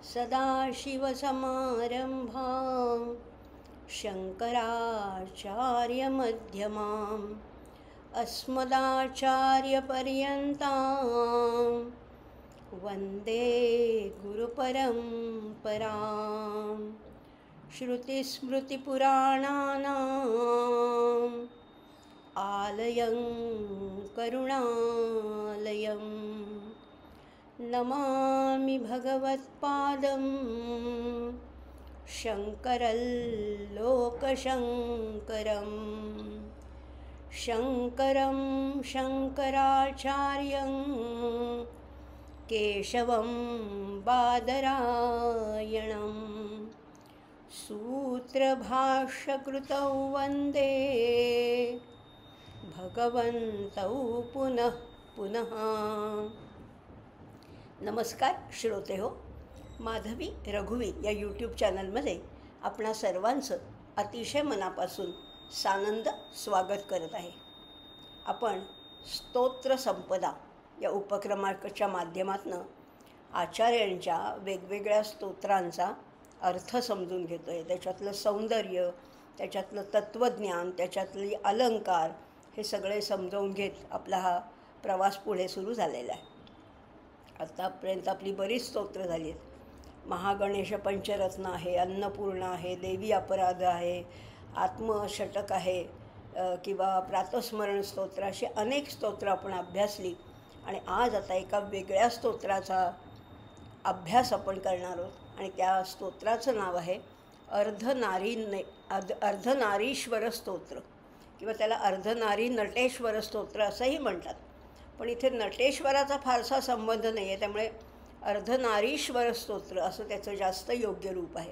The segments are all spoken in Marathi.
सदाशिवसमारम्भां शङ्कराचार्यमध्यमाम् अस्मदाचार्यपर्यन्तां वन्दे गुरुपरम्परां। श्रुतिस्मृतिपुराणानाम् आलयं करुणालयं नमामि भगवत्पादं शङ्करल्लोकशङ्करं। शङ्करं शङ्कराचार्यं केशवं बादरायणं सूत्रभाष्यकृतौ वन्दे भगवन्तौ पुनः पुनः। नमस्कार श्रोते हो, माधवी रघुवी या यूट्यूब चॅनलमध्ये आपणा सर्वांचं अतिशय मनापासून सानंद स्वागत करत आहे। आपण स्तोत्र संपदा या उपक्रमाच्या माध्यमातून आचार्यांच्या वेगवेगळ्या स्तोत्रांचा अर्थ समजून घेतो आहे। त्याच्यातलं सौंदर्य, त्याच्यातलं तत्त्वज्ञान, त्याच्यातली अलंकार हे सगळे समजावून घेत आपला हा प्रवास पुढे सुरू झालेला आहे। आतापर्यंत आपली बरीच स्तोत्र झाली आहेत। महागणेश पंचरत्न आहे, अन्नपूर्णा आहे, देवी अपराध आहे, आत्मषटक आहे किंवा प्रातस्मरण स्तोत्र, अशी अनेक स्तोत्र आपण अभ्यासली आणि आज आता एका वेगळ्या स्तोत्राचा अभ्यास आपण करणार आहोत आणि त्या स्तोत्राचं नाव आहे अर्धनारीश्वर स्तोत्र किंवा त्याला अर्धनारी नटेश्वर स्तोत्र असंही म्हणतात। पण इथे नटेश्वराचा फारसा संबंध नाही आहे, त्यामुळे अर्धनारीश्वर स्तोत्र असं त्याचं जास्त योग्य रूप आहे।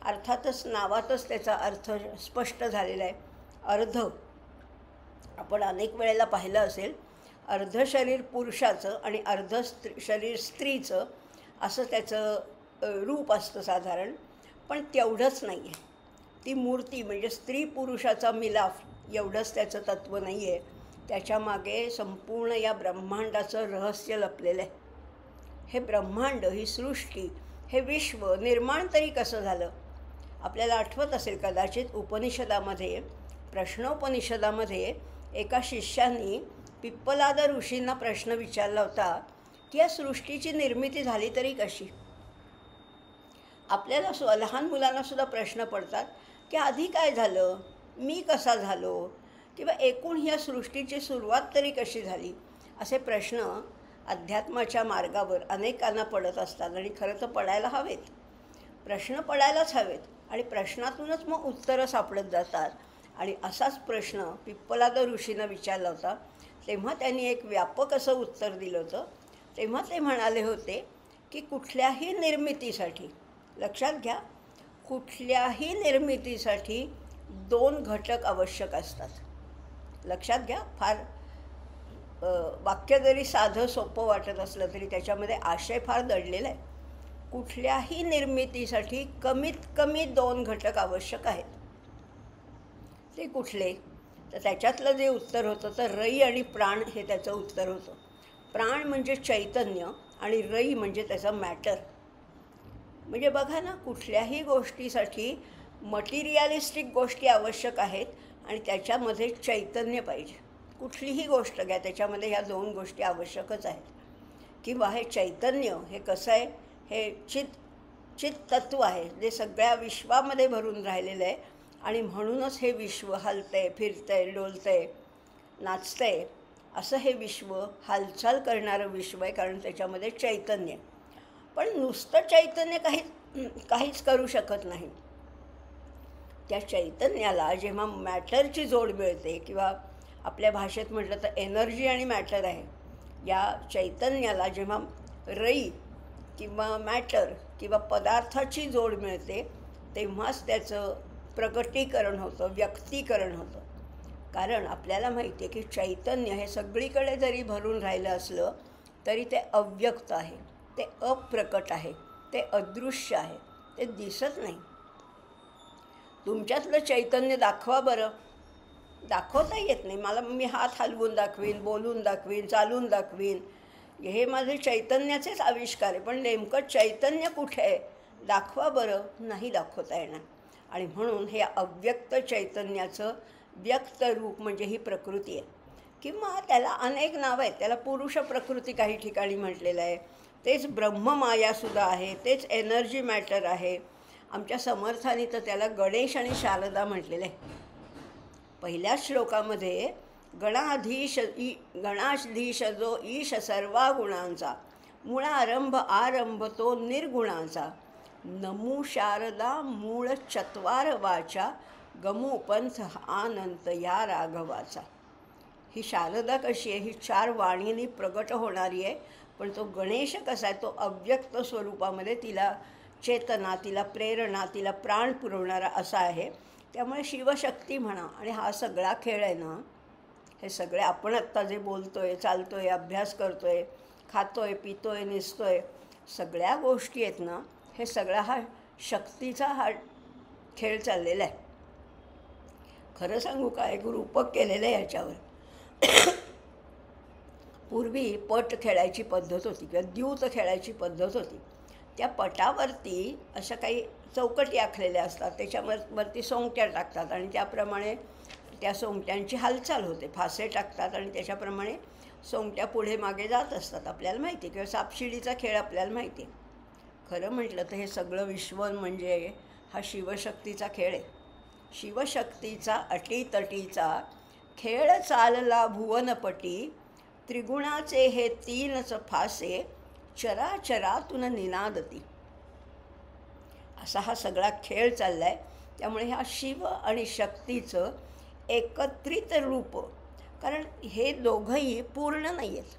अर्थातच नावातच त्याचा अर्थ स्पष्ट झालेला आहे। अर्ध आपण अनेक वेळेला पाहिलं असेल, अर्ध शरीर पुरुषाचं आणि अर्ध शरीर स्त्रीचं असं त्याचं रूप असतं साधारण, पण तेवढंच नाही आहे। ती मूर्ती म्हणजे स्त्री पुरुषाचा मिलाफ एवढंच त्याचं तत्त्व नाही आहे, त्याच्यामागे संपूर्ण या ब्रह्मांडाचं रहस्य लपलेलं आहे। हे ब्रह्मांड, ही सृष्टी, हे विश्व निर्माण तरी कसं झालं? आपल्याला आठवत असेल कदाचित, उपनिषदामध्ये, प्रश्नोपनिषदामध्ये एका शिष्याने पिप्पलाद ऋषींना प्रश्न विचारला होता की या सृष्टीची निर्मिती झाली तरी कशी? आपल्याला लहान मुलांनासुद्धा प्रश्न पडतात की आधी काय झालं, मी कसा झालो, किंवा एकूण ह्या सृष्टीची सुरुवात तरी कशी झाली, असे प्रश्न अध्यात्माच्या मार्गावर अनेकांना पडत असतात आणि खरं तर पडायला हवेत। प्रश्न पडायलाच हवेत आणि प्रश्नातूनच मग उत्तरं सापडत जातात। आणि असाच प्रश्न पिप्पलाद ऋषींना विचारला होता, तेव्हा त्यांनी एक व्यापक असं उत्तर दिलं होतं। तेव्हा ते म्हणाले होते की कुठल्याही निर्मितीसाठी, लक्षात घ्या, कुठल्याही निर्मितीसाठी दोन घटक आवश्यक असतात। लक्षात घ्या, फार वाक्य जरी साधं सोपं वाटत असलं तरी त्याच्यामध्ये आशय फार दडलेला आहे। कुठल्याही निर्मितीसाठी कमीत कमी दोन घटक आवश्यक आहेत। ते कुठले? तर त्याच्यातलं जे उत्तर होतं तर रई आणि प्राण हे त्याचं उत्तर होतं। प्राण म्हणजे चैतन्य आणि रई म्हणजे त्याचं मॅटर। म्हणजे बघा ना, कुठल्याही गोष्टीसाठी मटिरियलिस्टिक गोष्टी आवश्यक आहेत आणि त्याच्यामध्ये चैतन्य पाहिजे। कुठलीही गोष्ट घ्या, त्याच्यामध्ये ह्या दोन गोष्टी आवश्यकच आहेत। किंवा हे चैतन्य हे कसं आहे, हे चित तत्व आहे जे सगळ्या विश्वामध्ये भरून राहिलेलं आहे आणि म्हणूनच हे विश्व हलतंय, फिरतंय, डोलतंय, नाचतंय। असं हे विश्व हालचाल करणारं विश्व आहे, कारण त्याच्यामध्ये चैतन्य। पण नुसतं चैतन्य काही काहीच करू शकत नाही. त्या चैतन्याला जेव्हा मॅटरची जोड मिळते, किंवा आपल्या भाषेत म्हटलं तर एनर्जी आणि मॅटर आहे, या चैतन्याला जेव्हा रई किंवा मॅटर किंवा पदार्थाची जोड मिळते, तेव्हाच त्याचं प्रकटीकरण होतं, व्यक्तीकरण होतं. कारण आपल्याला माहिती आहे की चैतन्य हे सगळीकडे जरी भरून राहिलं असलं तरी ते अव्यक्त आहे, ते अप्रकट आहे, ते अदृश्य आहे, ते दिसत नाही. तुमच्यातलं चैतन्य दाखवा बरं. दाखवता येत नाही मला. मी हात हलवून दाखवीन, बोलून दाखवीन, चालून दाखवीन, हे माझे चैतन्याचेच आविष्कार आहे. पण नेमकं चैतन्य कुठे आहे दाखवा बरं. नाही दाखवता येणार. आणि म्हणून हे अव्यक्त चैतन्याचं व्यक्त रूप म्हणजे ही प्रकृती आहे. किंवा त्याला अनेक नावं आहेत. त्याला पुरुष प्रकृती काही ठिकाणी म्हटलेलं आहे, तेच ब्रह्ममायासुद्धा आहे, तेच एनर्जी मॅटर आहे. आमच्या समर्थांनी तर त्याला गणेश आणि शारदा म्हटलेलं आहे. पहिल्या श्लोकामध्ये गणाधीश जो ईश सर्वा गुणांचा, मूळारंभ आरंभ तो निर्गुणांचा, नमू शारदा मूळ चत्वार वाचा, गमू पंथ आनंत या राघवाचा. ही शारदा कशी आहे? ही 4 वाणींनी प्रगट होणारी आहे. पण तो गणेश कसा आहे? तो अव्यक्त स्वरूपामध्ये तिला चेतना, तिला प्रेरणा, तिला प्राण पुरवणारा असा आहे. त्यामुळे शिवशक्ती म्हणा. आणि हा सगळा खेळ आहे ना, हे सगळे आपण आत्ता जे बोलतो आहे, चालतो आहे, अभ्यास करतो आहे, खातो आहे, पितो आहे, निसतो आहे, सगळ्या गोष्टी आहेत ना, हे सगळा हा शक्तीचा हा खेळ चाललेला आहे. खरं सांगू का, एक रूपक केलेलं आहे याच्यावर. पूर्वी पट खेळायची पद्धत होती किंवा द्यूत खेळायची पद्धत होती. त्या पटावरती अशा काही चौकटी आखलेल्या असतात, त्याच्यावरती सोंगट्या टाकतात आणि त्याप्रमाणे त्या सोंगट्यांची हालचाल होते. फासे टाकतात आणि त्याच्याप्रमाणे सोंगट्या पुढे मागे जात असतात. आपल्याला माहिती आहे. किंवा सापशिडीचा खेळ आपल्याला माहिती आहे. खरं म्हटलं तर हे सगळं विश्व म्हणजे हा शिवशक्तीचा खेळ आहे. शिवशक्तीचा अटीतटीचा खेळ चालला भुवनपटी, त्रिगुणाचे हे 3च फासे, चराचरातून निनादती. असा हा सगळा खेळ चालला आहे. त्यामुळे ह्या शिव आणि शक्तीचं एकत्रित रूप, कारण हे दोघंही पूर्ण नाही आहेत,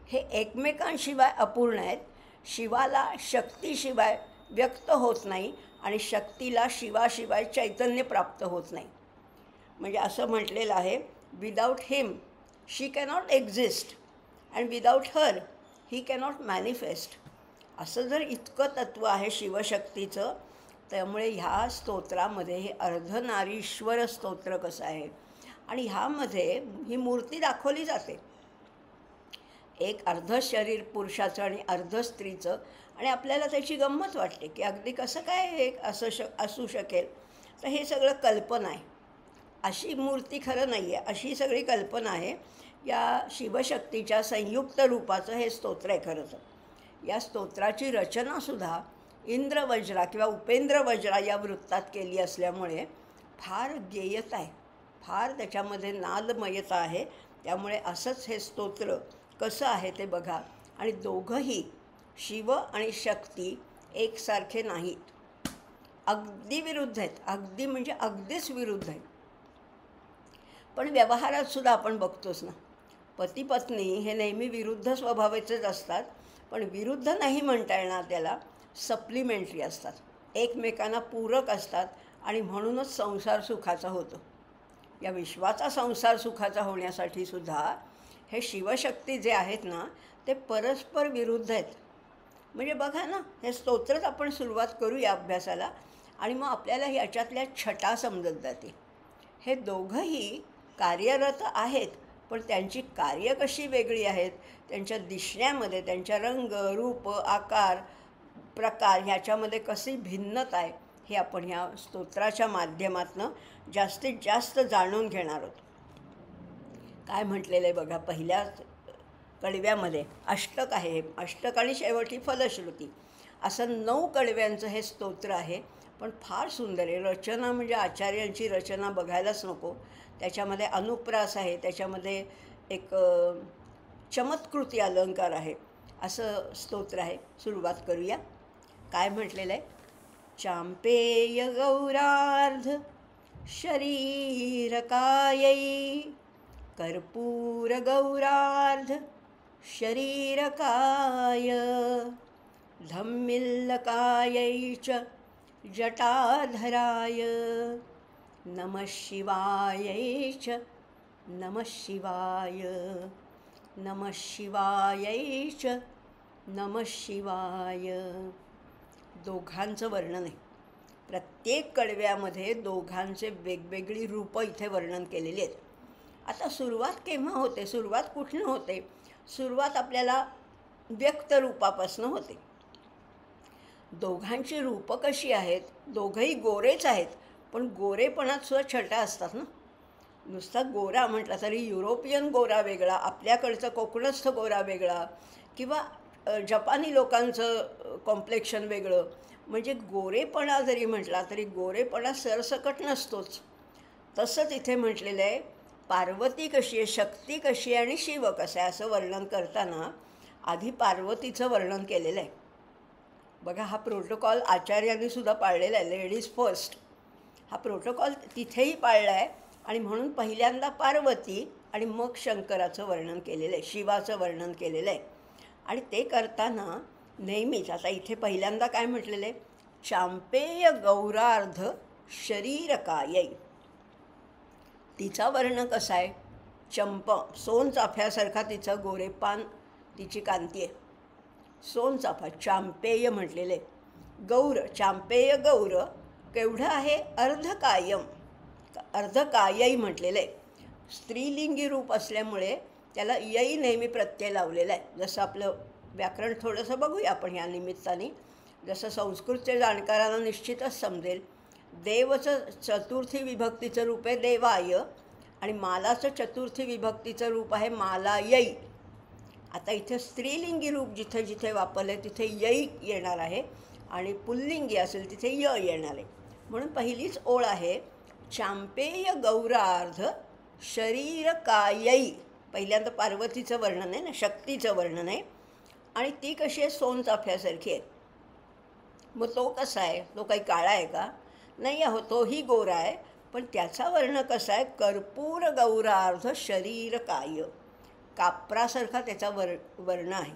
हे एकमेकांशिवाय अपूर्ण आहेत. शिवाला शक्तीशिवाय व्यक्त होत नाही आणि शक्तीला शिवाशिवाय चैतन्य प्राप्त होत नाही. म्हणजे असं म्हटलेलं आहे, without him she cannot exist and without her he cannot manifest. असं जर इतकं तत्त्व आहे शिवशक्तीचं. त्यामुळे ह्या स्तोत्रामध्ये हे अर्धनारीश्वर स्तोत्र कसं आहे आणि ह्यामध्ये ही मूर्ती दाखवली जाते, एक अर्ध शरीर पुरुषाचं आणि अर्ध स्त्रीचं. आणि आपल्याला त्याची गंमत वाटते की अगदी कसं काय हे असू शकेल. तर हे सगळं कल्पना आहे. अशी मूर्ती खरं नाही आहे, अशी सगळी कल्पना आहे. या शिवशक्तीच्या संयुक्त रूपाचं हे स्तोत्र आहे खरं तर. या स्तोत्राची रचनासुद्धा इंद्रवज्रा किंवा उपेंद्रवज्रा या वृत्तात केली असल्यामुळे फार गेयता आहे, फार त्याच्यामध्ये नादमयता आहे. त्यामुळे असंच हे स्तोत्र कसं आहे ते बघा. आणि दोघंही शिव आणि शक्ती एकसारखे नाहीत, अगदी विरुद्ध आहेत. अगदी म्हणजे अगदीच विरुद्ध आहेत. पण व्यवहारात सुद्धा आपण बघतोच ना, पती पत्नी हे नेहमी विरुद्ध स्वभावाचेच असतात. पण विरुद्ध नाही म्हणता येणार त्याला, सप्लिमेंटरी असतात, एकमेकांना पूरक असतात. आणि म्हणूनच संसार सुखाचा होतो. या विश्वाचा संसार सुखाचा होण्यासाठी सुद्धा हे शिवशक्ती जे आहेत ना, ते परस्पर विरुद्ध आहेत. म्हणजे बघा ना, हे स्तोत्रच आपण सुरुवात करूया अभ्यासाला आणि मग आपल्याला याच्यातल्या छटा समजत जाते. हे दोघंही कार्यरत आहेत, पण त्यांची कार्य कशी वेगळी आहेत, त्यांच्या दिसण्यामध्ये, त्यांच्या रंग, रूप, आकार, प्रकार ह्याच्यामध्ये कशी भिन्नता आहे, हे आपण ह्या स्तोत्राच्या माध्यमातून जास्तीत जास्त जाणून घेणार आहोत. काय म्हटलेलं आहे बघा, पहिल्या कडव्यामध्ये अष्टक आहे. हे अष्टक आणि शेवटी फलश्रुती असं 9 कडव्यांचं हे स्तोत्र आहे. पण फार सुंदर आहे. रचना म्हणजे आचार्यांची रचना बघायलाच नको. त्याच्यामध्ये अनुप्रास आहे, त्याच्यामध्ये एक चमत्कृती अलंकार आहे. असं स्तोत्र आहे. सुरुवात करूया. काय म्हटलेलं आहे, चाम्पेय गौरार्ध शरीरकायै कर्पूर गौरार्ध शरीरकाय धम्मिल्लकायै च जटाधराय नमः शिवायै च नमः शिवाय नमः शिवायै च नमः शिवाय. दोघांचं वर्णन आहे. प्रत्येक कडव्यामध्ये दोघांचे वेगवेगळी रूपं इथे वर्णन केलेली आहेत. आता सुरुवात केव्हा होते? सुरुवात कुठनं होते? सुरुवात आपल्याला व्यक्त रूपापासून होते. दोघांची रूपं कशी आहेत? दोघंही गोरेच आहेत, पण गोरेपणात सुद्धा छटा असतात ना. नुसता गोरा म्हटला तरी युरोपियन गोरा वेगळा, आपल्याकडचा कोकणस्थ गोरा वेगळा, किंवा जपानी लोकांचं कॉम्प्लेक्शन वेगळं. म्हणजे गोरेपणा जरी म्हटला तरी गोरेपणा सरसकट नसतोच. तसंच इथे म्हटलेलं आहे, पार्वती कशी आहे, शक्ती कशी आहे आणि शिव कसं आहे असं वर्णन करताना आधी पार्वतीचं वर्णन केलेलं आहे. बघा, हा प्रोटोकॉल आचार्यांनी सुद्धा पाळलेला आहे. लेडीज फर्स्ट हा प्रोटोकॉल तिथेही पाळला आहे. आणि म्हणून पहिल्यांदा पार्वती आणि मग शंकराचं वर्णन केलेलं आहे, शिवाचं वर्णन केलेलं आहे. आणि ते करताना नेहमीच आता इथे पहिल्यांदा काय म्हटलेलं आहे? चांपेय गौरार्ध शरीरकायै. तिचा वर्ण कसा आहे? चंप, सोनचाफ्यासारखा तिचं गोरेपान, तिची कांती आहे. सोनचाफा, चांपेय म्हटलेले. गौर, चांपेय गौर केवढं आहे? अर्धकायम, अर्धकायै म्हटलेलं आहे. स्त्रीलिंगी रूप असल्यामुळे त्याला यै नेहमी प्रत्यय लावलेला आहे. जसं आपलं व्याकरण थोडंसं बघूया आपण या निमित्ताने. जसं संस्कृतच्या जाणकारांना निश्चितच समजेल, देवचं चतुर्थी विभक्तीचं रूप आहे देवाय आणि मालाचं चतुर्थी विभक्तीचं रूप आहे मालायै. आता इथे स्त्रीलिंगी रूप जिथे जिथे वापरले तिथे यै येणार आहे आणि पुल्लिंगी असेल तिथे य येणार आहे. म्हणून पहिलीच ओळ आहे, चांपेय गौरार्ध शरीरकायै. पहिल्यांदा पार्वतीचं वर्णन आहे ना, शक्तीचं वर्णन आहे. आणि ती कशी आहे? सोनचाफ्यासारखी आहे. मग तो कसा आहे? तो काही काळा आहे का? नाही आहो, तोही गोरा आहे, पण त्याचा वर्ण कसा आहे? कर्पूर गौरार्ध शरीरकाय. कापरासारखा त्याचा वर्ण आहे.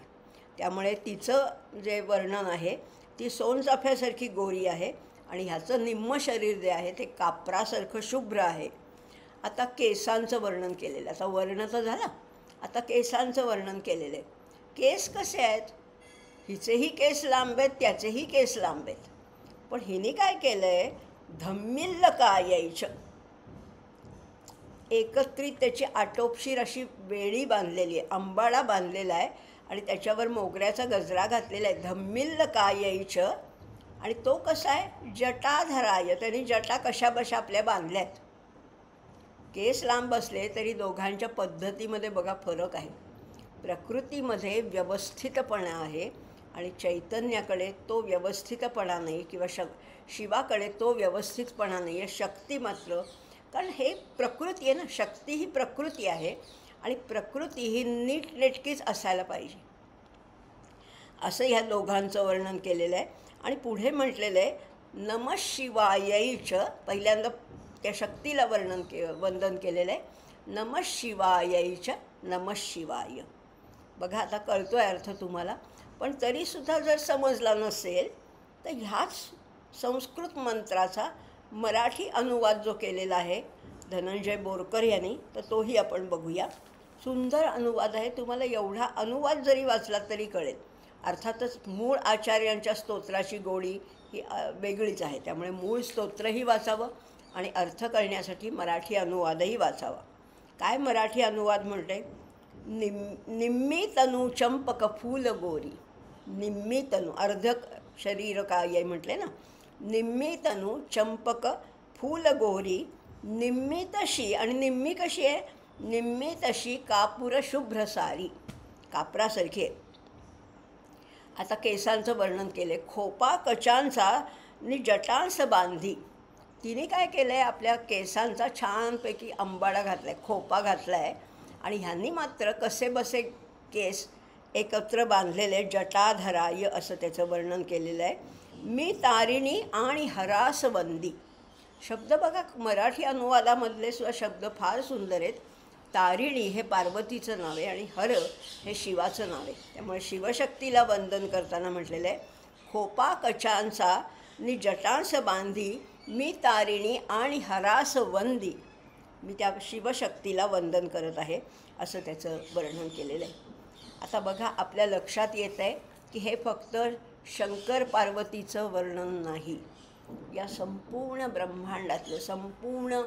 त्यामुळे तिचं जे वर्णन आहे ती सोनचाफ्यासारखी गोरी आहे आणि ह्याचं निम्म शरीर जे आहे ते कापरासारखं शुभ्र आहे. आता केसांचं वर्णन केलेलं आहे. आता वर्ण तर झाला, आता केसांचं वर्णन केलेलं आहे. केस कसे आहेत? हिचेही केस लांब आहेत, त्याचेही केस लांब आहेत. पण हिने काय केलं आहे? धम्मिल्लकायैच, एकत्रित त्याची आटोपशीर अशी वेळी बांधलेली आहे, अंबाडा बांधलेला आहे आणि त्याच्यावर मोगऱ्याचा गजरा घातलेला आहे. धम्मिल्लकायैच. आणि तो कसा आहे? जटाधराय. त्यांनी जटा कशा बशा आपल्या बांधल्यात. केस लांब असले तरी दोघांच्या पद्धतीमध्ये बघा फरक आहे. प्रकृतीमध्ये व्यवस्थितपणा आहे आणि चैतन्याकडे तो व्यवस्थितपणा नाही, किंवा शिवाकडे तो व्यवस्थितपणा नाही आहे. शक्ती मात्र, कारण हे प्रकृती आहे ना, शक्ती ही प्रकृती आहे आणि प्रकृती ही नीटनेटकीच असायला पाहिजे. असं ह्या दोघांचं वर्णन केलेलं आहे. आणि पुढे म्हटलेलं आहे नमः शिवायैच. पहिल्यांदा त्या शक्तीला वंदन केलेलं आहे. नमः शिवायैच नमः शिवाय. बघा, आता कळतो आहे अर्थ तुम्हाला. पण तरीसुद्धा जर समजला नसेल तर ह्याच संस्कृत मंत्राचा मराठी अनुवाद जो केलेला आहे धनंजय बोरकर यांनी, तर तोही आपण बघूया. सुंदर अनुवाद आहे. तुम्हाला एवढा अनुवाद जरी वाचला तरी कळेल. अर्थातच मूळ आचार्यांच्या स्तोत्राची गोडी ही वेगळीच आहे. त्यामुळे मूळ स्तोत्रही वाचावं आणि अर्थ कळण्यासाठी मराठी अनुवादही वाचावा. काय मराठी अनुवाद म्हणते? निम्मी तनू चंपक फूल गोरी. निम्मी तनू, अर्ध शरीर काय म्हटले ना. निम्मी तनू चंपक फूल गोरी निम्मी तशी. आणि निम्मी कशी आहे? निम्मी तशी कापूर शुभ्र सारी, कापरासारखी आहे. आता केसांचं वर्णन केलं आहे. खोपा कचांचा नि जटांस बांधी. तिने काय केलं आहे? आपल्या केसांचा छानपैकी अंबाडा घातला आहे, खोपा घातला आहे. आणि ह्यांनी मात्र कसे बसे केस एकत्र बांधलेले जटाधराय असं त्याचं वर्णन केलेलं आहे. मी तारिणी आणि हरासवंदी. शब्द बघा, मराठी अनुवादामधले सुद्धा शब्द फार सुंदर आहेत. तारिणी हे पार्वतीचं नाव आहे आणि हर हे शिवाचं नाव आहे. त्यामुळे शिवशक्तीला वंदन करताना म्हटलेलं आहे, खोपा कचांचा नि जटांस बांधी मी तारिणी आणि हरासवंदी. मी त्या शिवशक्तीला वंदन करत आहे असं त्याचं वर्णन केलेलं आहे. आता बघा, आपल्या लक्षात येत आहे की हे फक्त शंकर पार्वतीचं वर्णन नाही. या संपूर्ण ब्रह्मांडातलं, संपूर्ण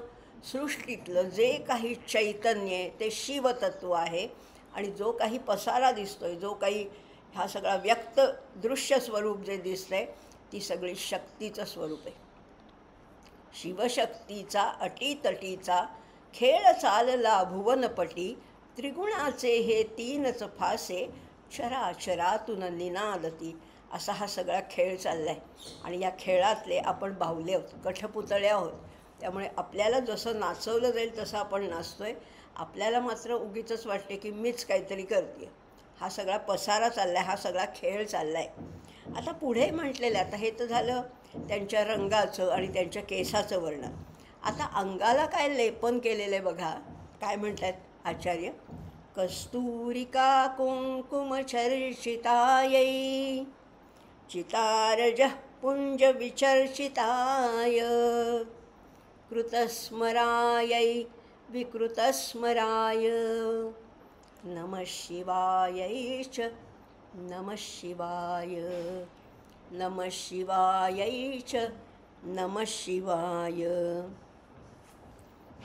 सृष्टीतलं जे काही चैतन्य आहे ते शिवतत्व आहे. आणि जो काही पसारा दिसतो आहे, जो काही हा सगळा व्यक्त दृश्य स्वरूप जे दिसतं आहे, ती सगळी शक्तीचं स्वरूप आहे. शिवशक्तीचा अटीतटीचा खेळ चालला भुवनपटी, त्रिगुणाचे हे तीनच फासे चराचरातून निनादती. असा हा सगळा खेळ चालला आहे. आणि या खेळातले आपण बाहुले आहोत, कठपुतळे आहोत. त्यामुळे आपल्याला जसं नाचवलं जाईल तसं आपण नाचतो आहे. आपल्याला मात्र उगीचच वाटते की मीच काहीतरी करते. हा सगळा पसारा चालला आहे, हा सगळा खेळ चालला आहे. आता पुढे म्हटलेलं, आता हे तर झालं त्यांच्या रंगाचं आणि त्यांच्या केसाचं वर्णन. आता अंगाला काय लेपन केलेलं आहे बघा. काय म्हणतात आचार्य? कस्तूरिका कुंकुम चर्चितायै चितारजः पुंज विचर्चिताय कृतस्मरायै विकृतस्मराय नमः शिवायै च नमः शिवाय नमः शिवायै च नमः शिवाय.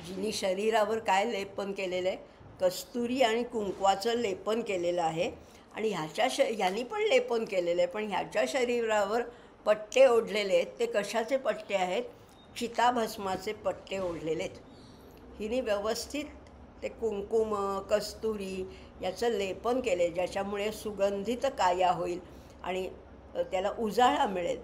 जिनी शरीरावर काय लेपन केलेलं आहे? कस्तुरी आणि कुंकवाचं लेपन केलेलं आहे. आणि ह्यांनी पण लेपन केलेलं आहे, पण ह्याच्या शरीरावर पट्टे ओढलेले आहेत. ते कशाचे पट्टे आहेत? चिताभस्माचे पट्टे ओढलेले आहेत. हिने व्यवस्थित ते कुंकुम, कस्तुरी याचं लेपन केले, ज्याच्यामुळे सुगंधित काया होईल आणि त्याला उजाळा मिळेल.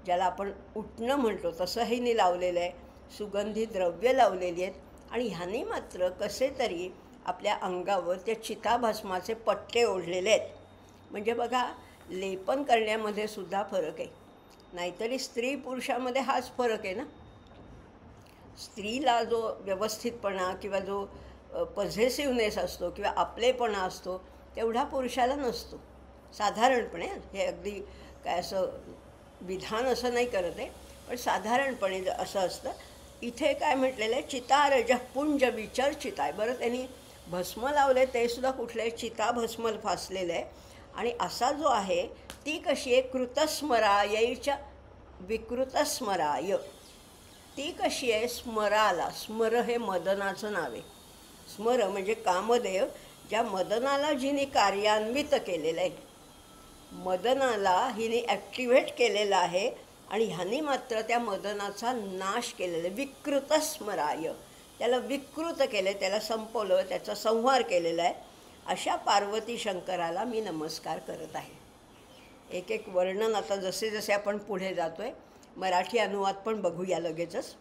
ज्याला आपण उठणं म्हणतो तसं हिने लावलेलं आहे. सुगंधी द्रव्य लावलेली आहेत. आणि ह्याने मात्र कसे तरी आपल्या अंगावर त्या चिताभस्माचे पट्टे ओढलेले आहेत. म्हणजे बघा, लेपन करण्यामध्ये सुद्धा फरक आहे. नाहीतरी स्त्री पुरुषामध्ये हाच फरक आहे ना. स्त्रीला जो व्यवस्थितपणा किंवा जो पॉझेसिव्हनेस असतो किंवा आपलेपणा असतो तेवढा पुरुषाला नसतो साधारणपणे. हे अगदी काय असं विधान असं नाही करत आहे, पण साधारणपणे असं असतं. इथे काय म्हटलेलं आहे? चितारजः पुंज विचर्चिताय. बरं, त्यांनी भस्म लावले ते सुद्धा कुठले? चिताभस्म फासलेलं आहे. आणि असा जो आहे ती कशी आहे? कृतस्मरायच्या विकृतस्मराय. ती कशी आहे? स्मराला. स्मर हे मदनाचं नाव आहे. स्मर म्हणजे कामदेव, ज्या मदनाला जिने कार्यान्वित केलेलं आहे, मदनाला हिने ॲक्टिव्हेट केलेलं आहे. आणि ह्याने मात्र त्या मदनाचा नाश केलेला आहे. विकृतस्मराय, त्याला विकृत केलं, त्याला संपवलं, त्याचा संहार केलेला आहे. अशा पार्वती शंकराला मी नमस्कार करत आहे. एक एक वर्णन आता जसे जसे आपण पुढे जातो आहे, मराठी अनुवाद पण बघूया लगेचच.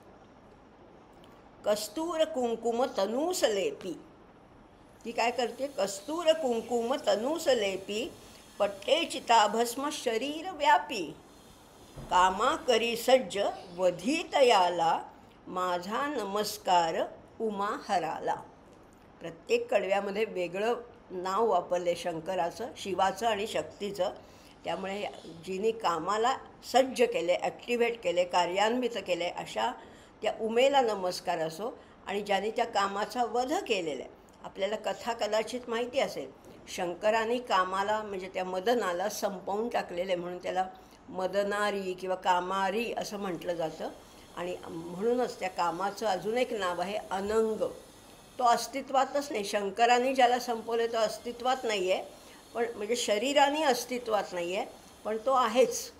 कस्तूर कुंकुम तनूस लेपी. ती काय करते? कस्तूर कुंकुम तनूस लेपी पट्टे चिताभस्म शरीर व्यापी. कामा करी सज्ज वधितयाला माझा नमस्कार उमा हराला. प्रत्येक कडव्यामध्ये वेगळं नाव वापरले शंकराचं, शिवाचं आणि शक्तीचं. त्यामुळे जिने कामाला सज्ज केले, ॲक्टिव्हेट केले, कार्यान्वित केले, अशा त्या उमेला नमस्कार असो. आणि ज्याने त्या कामाचा वध केलेला आहे. आपल्याला कथा कदाचित माहिती असेल, शंकराने कामाला म्हणजे त्या मदनाला संपवून टाकलेले, म्हणून त्याला मदनारी किंवा कामारी असं म्हटलं जातं. आणि म्हणूनच त्या कामाचं अजून एक नाव आहे अनंग. तो अस्तित्वातच नाही. शंकराने ज्याला संपवले तो अस्तित्वात नाही आहे, पण म्हणजे शरीराने अस्तित्वात नाही आहे, पण तो आहेच.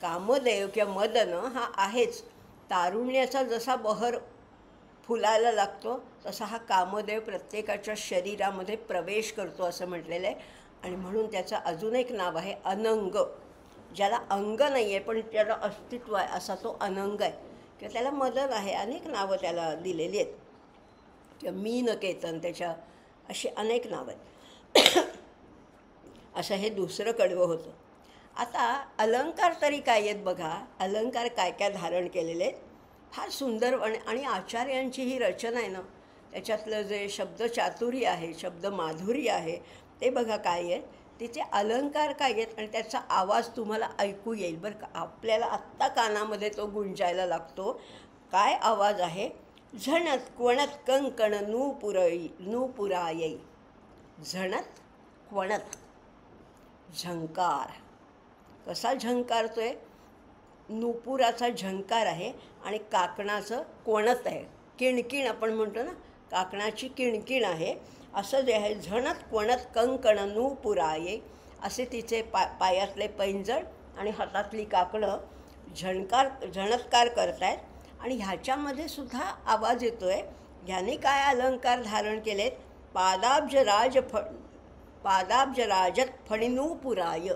कामदेव किंवा मदन हा आहेच. तारुण्याचा जसा बहर फुलायला लागतो तसा हा कामदेव प्रत्येकाच्या शरीरामध्ये प्रवेश करतो असं म्हटलेलं आहे. आणि म्हणून त्याचं अजून एक नाव आहे अनंग. ज्याला अंग नाही आहे पण त्याला अस्तित्व आहे असा तो अनंग आहे, किंवा त्याला मदन आहे. अनेक नावं त्याला दिलेली आहेत, किंवा मीनकेतन, त्याच्या अशी अनेक नावं आहेत. असं हे दुसरं कडवं होतं. आता अलंकार तरी काय आहेत बघा. अलंकार काय काय धारण केलेले आहेत. फार सुंदर आणि आचार्यांची ही रचना आहे ना, त्याच्यातलं जे शब्दचातुर्य आहे, शब्द माधुर्य आहे, ते बघा काय आहे. तिचे अलंकार काय आहेत आणि त्याचा आवाज तुम्हाला ऐकू येईल बरं का. आपल्याला आत्ता कानामध्ये तो गुंजायला लागतो. काय आवाज आहे. झणत क्वणत कंकण नूपुरायै. झणत क्वणत झंकार. कसा झंकारतोय. नूपुराचा झंकार आहे आणि काकणाचं कोणत आहे. किणकिण आपण म्हणतो ना, काकणाची किणकिण आहे. असं जे आहे झणत कोणत कंकण नूपुराये असे तिचे पायातले पैंजण आणि हातातली काकणं झणत्कार करतायत. आणि ह्याच्यामध्ये सुद्धा आवाज येतो आहे. ह्याने काय अलंकार धारण केलेत. पादाब्ज राजत फणिनूपुराय.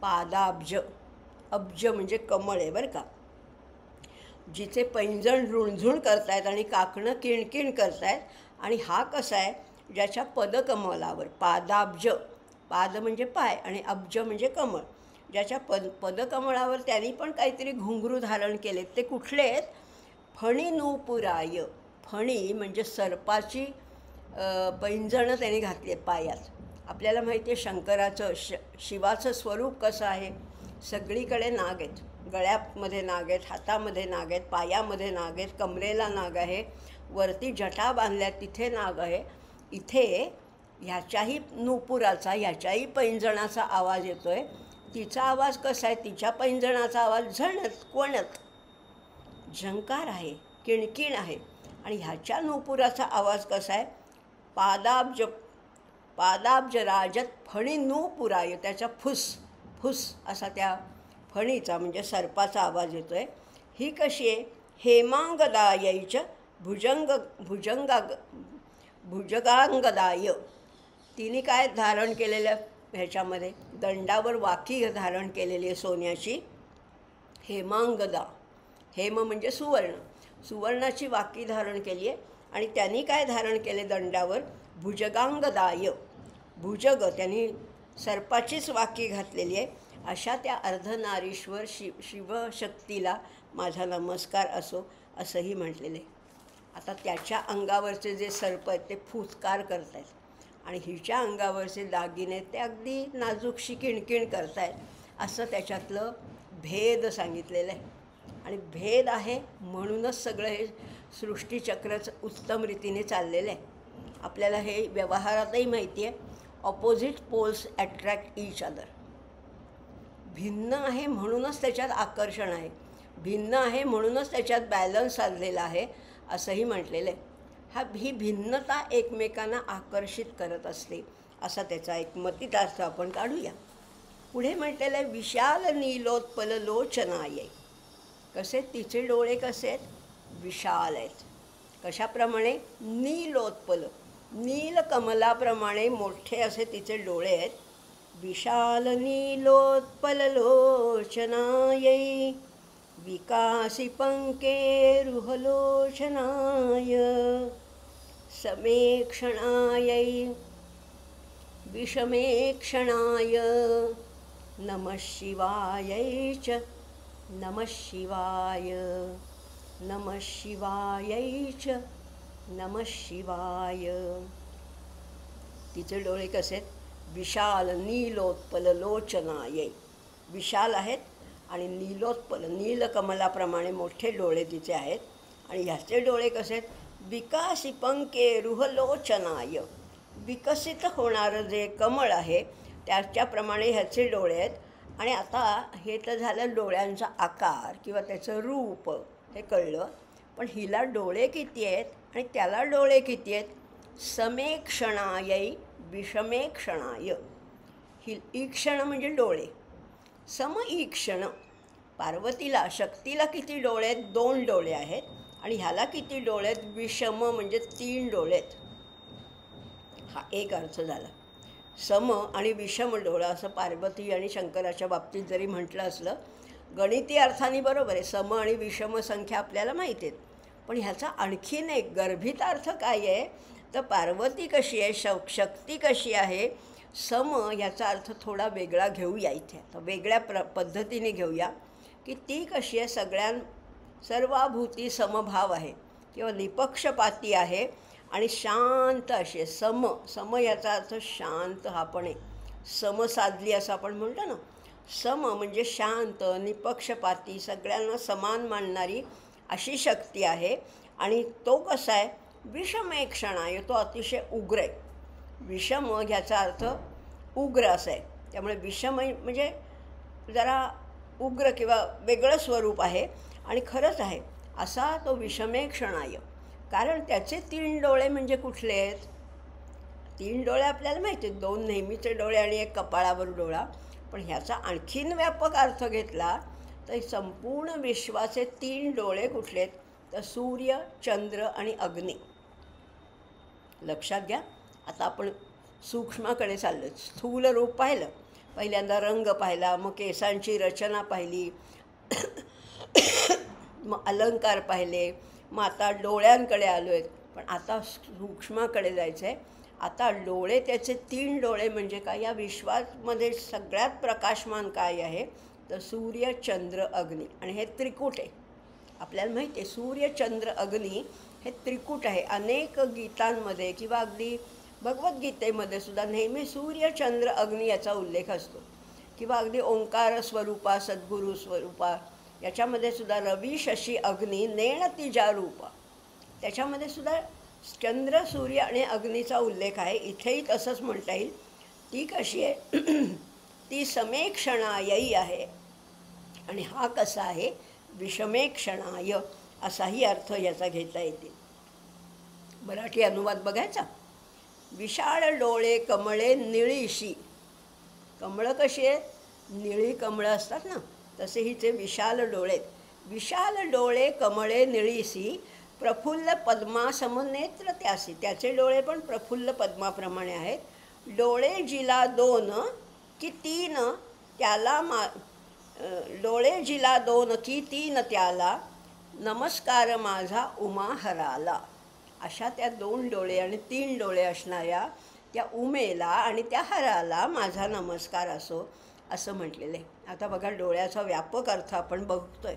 पादाब्ज, अब्ज म्हणजे कमळ आहे बरं का. जिचे पैंजण रुणझुण करतायत आणि काकणं किणकिण करतायत. आणि हा कसा आहे, ज्याच्या पदकमलावर पादाब्ज, पाद म्हणजे पाय आणि अब्ज म्हणजे कमळ, ज्याच्या पदकमळावर त्यांनी पण काहीतरी घुंगरू धारण केलेत. ते कुठले आहेत. फणिनूपुराय. फणी म्हणजे सर्पाची पैंजणं त्यांनी घातली आहेत पायात. आपल्याला माहिती आहे शंकराचं शिवाचं स्वरूप कसं आहे. सगळीकडे नाग आहेत. गळ्यामध्ये नाग आहेत, हातामध्ये नाग आहेत, पायामध्ये नाग आहेत, कमरेला नाग आहे, वरती जटा बांधल्यात तिथे नाग आहे. इथे ह्याच्याही नूपुराचा, ह्याच्याही पैंजणाचा आवाज येतो आहे. तिचा आवाज कसा आहे. तिच्या पैंजणाचा आवाज झणत कोणत झंकार आहे, किणकिण आहे. आणि ह्याच्या नूपुराचा आवाज कसा आहे. पादाब्ज राजत फणी नूपुराय. त्याचा फुस फुस असा त्या फणीचा म्हणजे सर्पाचा आवाज येतो आहे. ही कशी आहे. हेमांगदायैच भुजगांगदाय. तिने काय धारण केलेलं ह्याच्यामध्ये दंडावर वाकी धारण केलेली आहे सोन्याची. हेमांगदा. हेम म्हणजे सुवर्ण. सुवर्णाची वाकी धारण केली आहे. आणि त्यांनी काय धारण केले दंडावर. भुजगांगदाय. भुजग त्यांनी सर्पाचीच वाकी घातलेली आहे. अशा त्या अर्धनारीश्वर शिवशक्तीला माझा नमस्कार असो असंही म्हटलेलं आहे. आता त्याच्या अंगावरचे जे सर्प आहेत ते फुत्कार करत आहेत आणि हिच्या अंगावरचे दागिने ते अगदी नाजूकशी किणकिण करत आहेत. असं त्याच्यातलं भेद सांगितलेलं आहे. आणि भेद आहे म्हणूनच सगळं हे सृष्टीचक्रच उत्तम रीतीने चाललेलं आहे. आपल्याला हे व्यवहारातही माहिती आहे. Opposite poles attract each other. भिन्न आहे म्हणूनच त्याच्यात आकर्षण आहे. भिन्न आहे म्हणूनच त्याच्यात बॅलन्स साधलेला आहे असंही म्हटलेलं आहे. ही भिन्नता एकमेकांना आकर्षित करत असते असा त्याचा एक मतितार्थ आपण काढूया. पुढे म्हटलेलं आहे विशाल नीलोत्पल लोचनाये. कसे तिचे डोळे कसे आहेत. विशाल आहेत. कशाप्रमाणे. नीलोत्पल. नील कमलाप्रमाणे मोठे असे तिचे डोळे आहेत. विशाल नीलोत्पल लोचनायै विकासी पंकेरुहलोचनाय समेक्षणायै विषमेक्षणाय नमः शिवायै च नमः शिवाय नमः शिवायै च नमः शिवाय. तिचे डोळे कसे आहेत. विशाल नीलोत्पल लोचनायै. विशाल आहेत आणि नीलोत्पल नीलकमलाप्रमाणे मोठे डोळे तिचे आहेत. आणि ह्याचे डोळे कसे आहेत. विकासी पंके रुहलोचनाय. विकसित होणारं जे कमळ आहे त्याच्याप्रमाणे ह्याचे डोळे आहेत. आणि आता हे तर झालं डोळ्यांचा आकार किंवा त्याचं रूप हे कळलं. पण हिला डोळे किती आहेत आणि त्याला डोळे किती आहेत. समेक्षणायै विषमेक्षणाय. ही ईक्षण म्हणजे डोळे. समईक्षण. पार्वतीला शक्तीला किती डोळे आहेत. 2 डोळे आहेत. आणि ह्याला किती डोळे आहेत. विषम म्हणजे 3 डोळे आहेत. हा एक अर्थ झाला. सम आणि विषम डोळा असं पार्वती आणि शंकराच्या बाबतीत जरी म्हटलं असलं गणिती अर्थाने बरोबर आहे. सम आणि विषम संख्या आपल्याला माहिती आहेत. पण ह्याचा आणखीन एक गर्भित अर्थ काय आहे तर पार्वती कशी आहे. शक्ती कशी आहे सम याचा अर्थ थोडा वेगळा घेऊया इथे. आता वेगळ्या पद्धतीने घेऊया की ती कशी आहे, सर्वाभूती समभाव आहे किंवा निपक्षपाती आहे आणि शांत अशी आहे. सम याचा अर्थ शांत हा पण आहे. सम साधली असं आपण म्हणतो ना. सम म्हणजे शांत, निपक्षपाती, सगळ्यांना समान मानणारी अशी शक्ती आहे. आणि तो कसा आहे, विषमेक्षणाय, तो अतिशय उग्र आहे. विषम ह्याचा अर्थ उग्र असा आहे. त्यामुळे विषम म्हणजे जरा उग्र किंवा वेगळं स्वरूप आहे. आणि खरंच आहे असा तो विषमेक्षणाय. कारण त्याचे 3 डोळे म्हणजे कुठले आहेत? 3 डोळे आपल्याला माहिती आहेत, 2 नेहमीचे डोळे आणि एक कपाळावर डोळा. पण ह्याचा आणखीन व्यापक अर्थ घेतला तर संपूर्ण विश्वाचे 3 डोळे कुठले आहेत? तर सूर्य, चंद्र आणि अग्नी. लक्षात घ्या. आता आपण सूक्ष्माकडे चाललो. स्थूल रूप पाहिलं, पहिल्यांदा रंग पाहिला, मग केसांची रचना पाहिली, मग अलंकार पाहिले, मग आता डोळ्यांकडे आलो आहेत. पण आता सूक्ष्माकडे जायचं आहे. आता डोळे, त्याचे 3 डोळे म्हणजे काय? या विश्वामध्ये सगळ्यात प्रकाशमान काय आहे? तर सूर्य, चंद्र, अग्नी. आणि हे त्रिकूट आहे. आपल्याला माहिती आहे सूर्य, चंद्र, अग्नी हे त्रिकूट आहे. अनेक गीतांमध्ये किंवा अगदी भगवद्गीतेमध्ये सुद्धा नेहमी सूर्य, चंद्र, अग्नी याचा उल्लेख असतो. किंवा अगदी ओंकार स्वरूपा, सद्गुरू स्वरूपा याच्यामध्ये सुद्धा रवी, शशी, अग्नी, नेण तिजा रूपा, त्याच्यामध्ये सुद्धा चंद्र, सूर्य आणि अग्नीचा उल्लेख आहे. इथेही तसंच म्हणता येईल. ती कशी आहे? ती समेक्षणायही आहे. आणि हा कसा आहे? विषमेक्षणाय असाही अर्थ याचा घेता येतील. मराठी अनुवाद बघायचा. विशाळ डोळे कमळे निळीशी. कमळं कशी आहेत? निळी कमळं असतात ना, तसे हिचे विशाल डोळे. विशाल डोळे कमळे निळीसी, प्रफुल्ल पद्मासम नेत्र त्यासी. त्याचे डोळे पण प्रफुल्ल पद्माप्रमाणे आहेत. डोळे जिला 2 की 3 त्याला डोळे जिला 2 की 3 त्याला, नमस्कार माझा उमा हराला. अशा त्या 2 डोळे आणि 3 डोळे असणाऱ्या त्या उमेला आणि त्या हराला माझा नमस्कार असो, असं म्हटलेलं आहे. आता बघा, डोळ्याचा व्यापक अर्थ आपण बघतोय.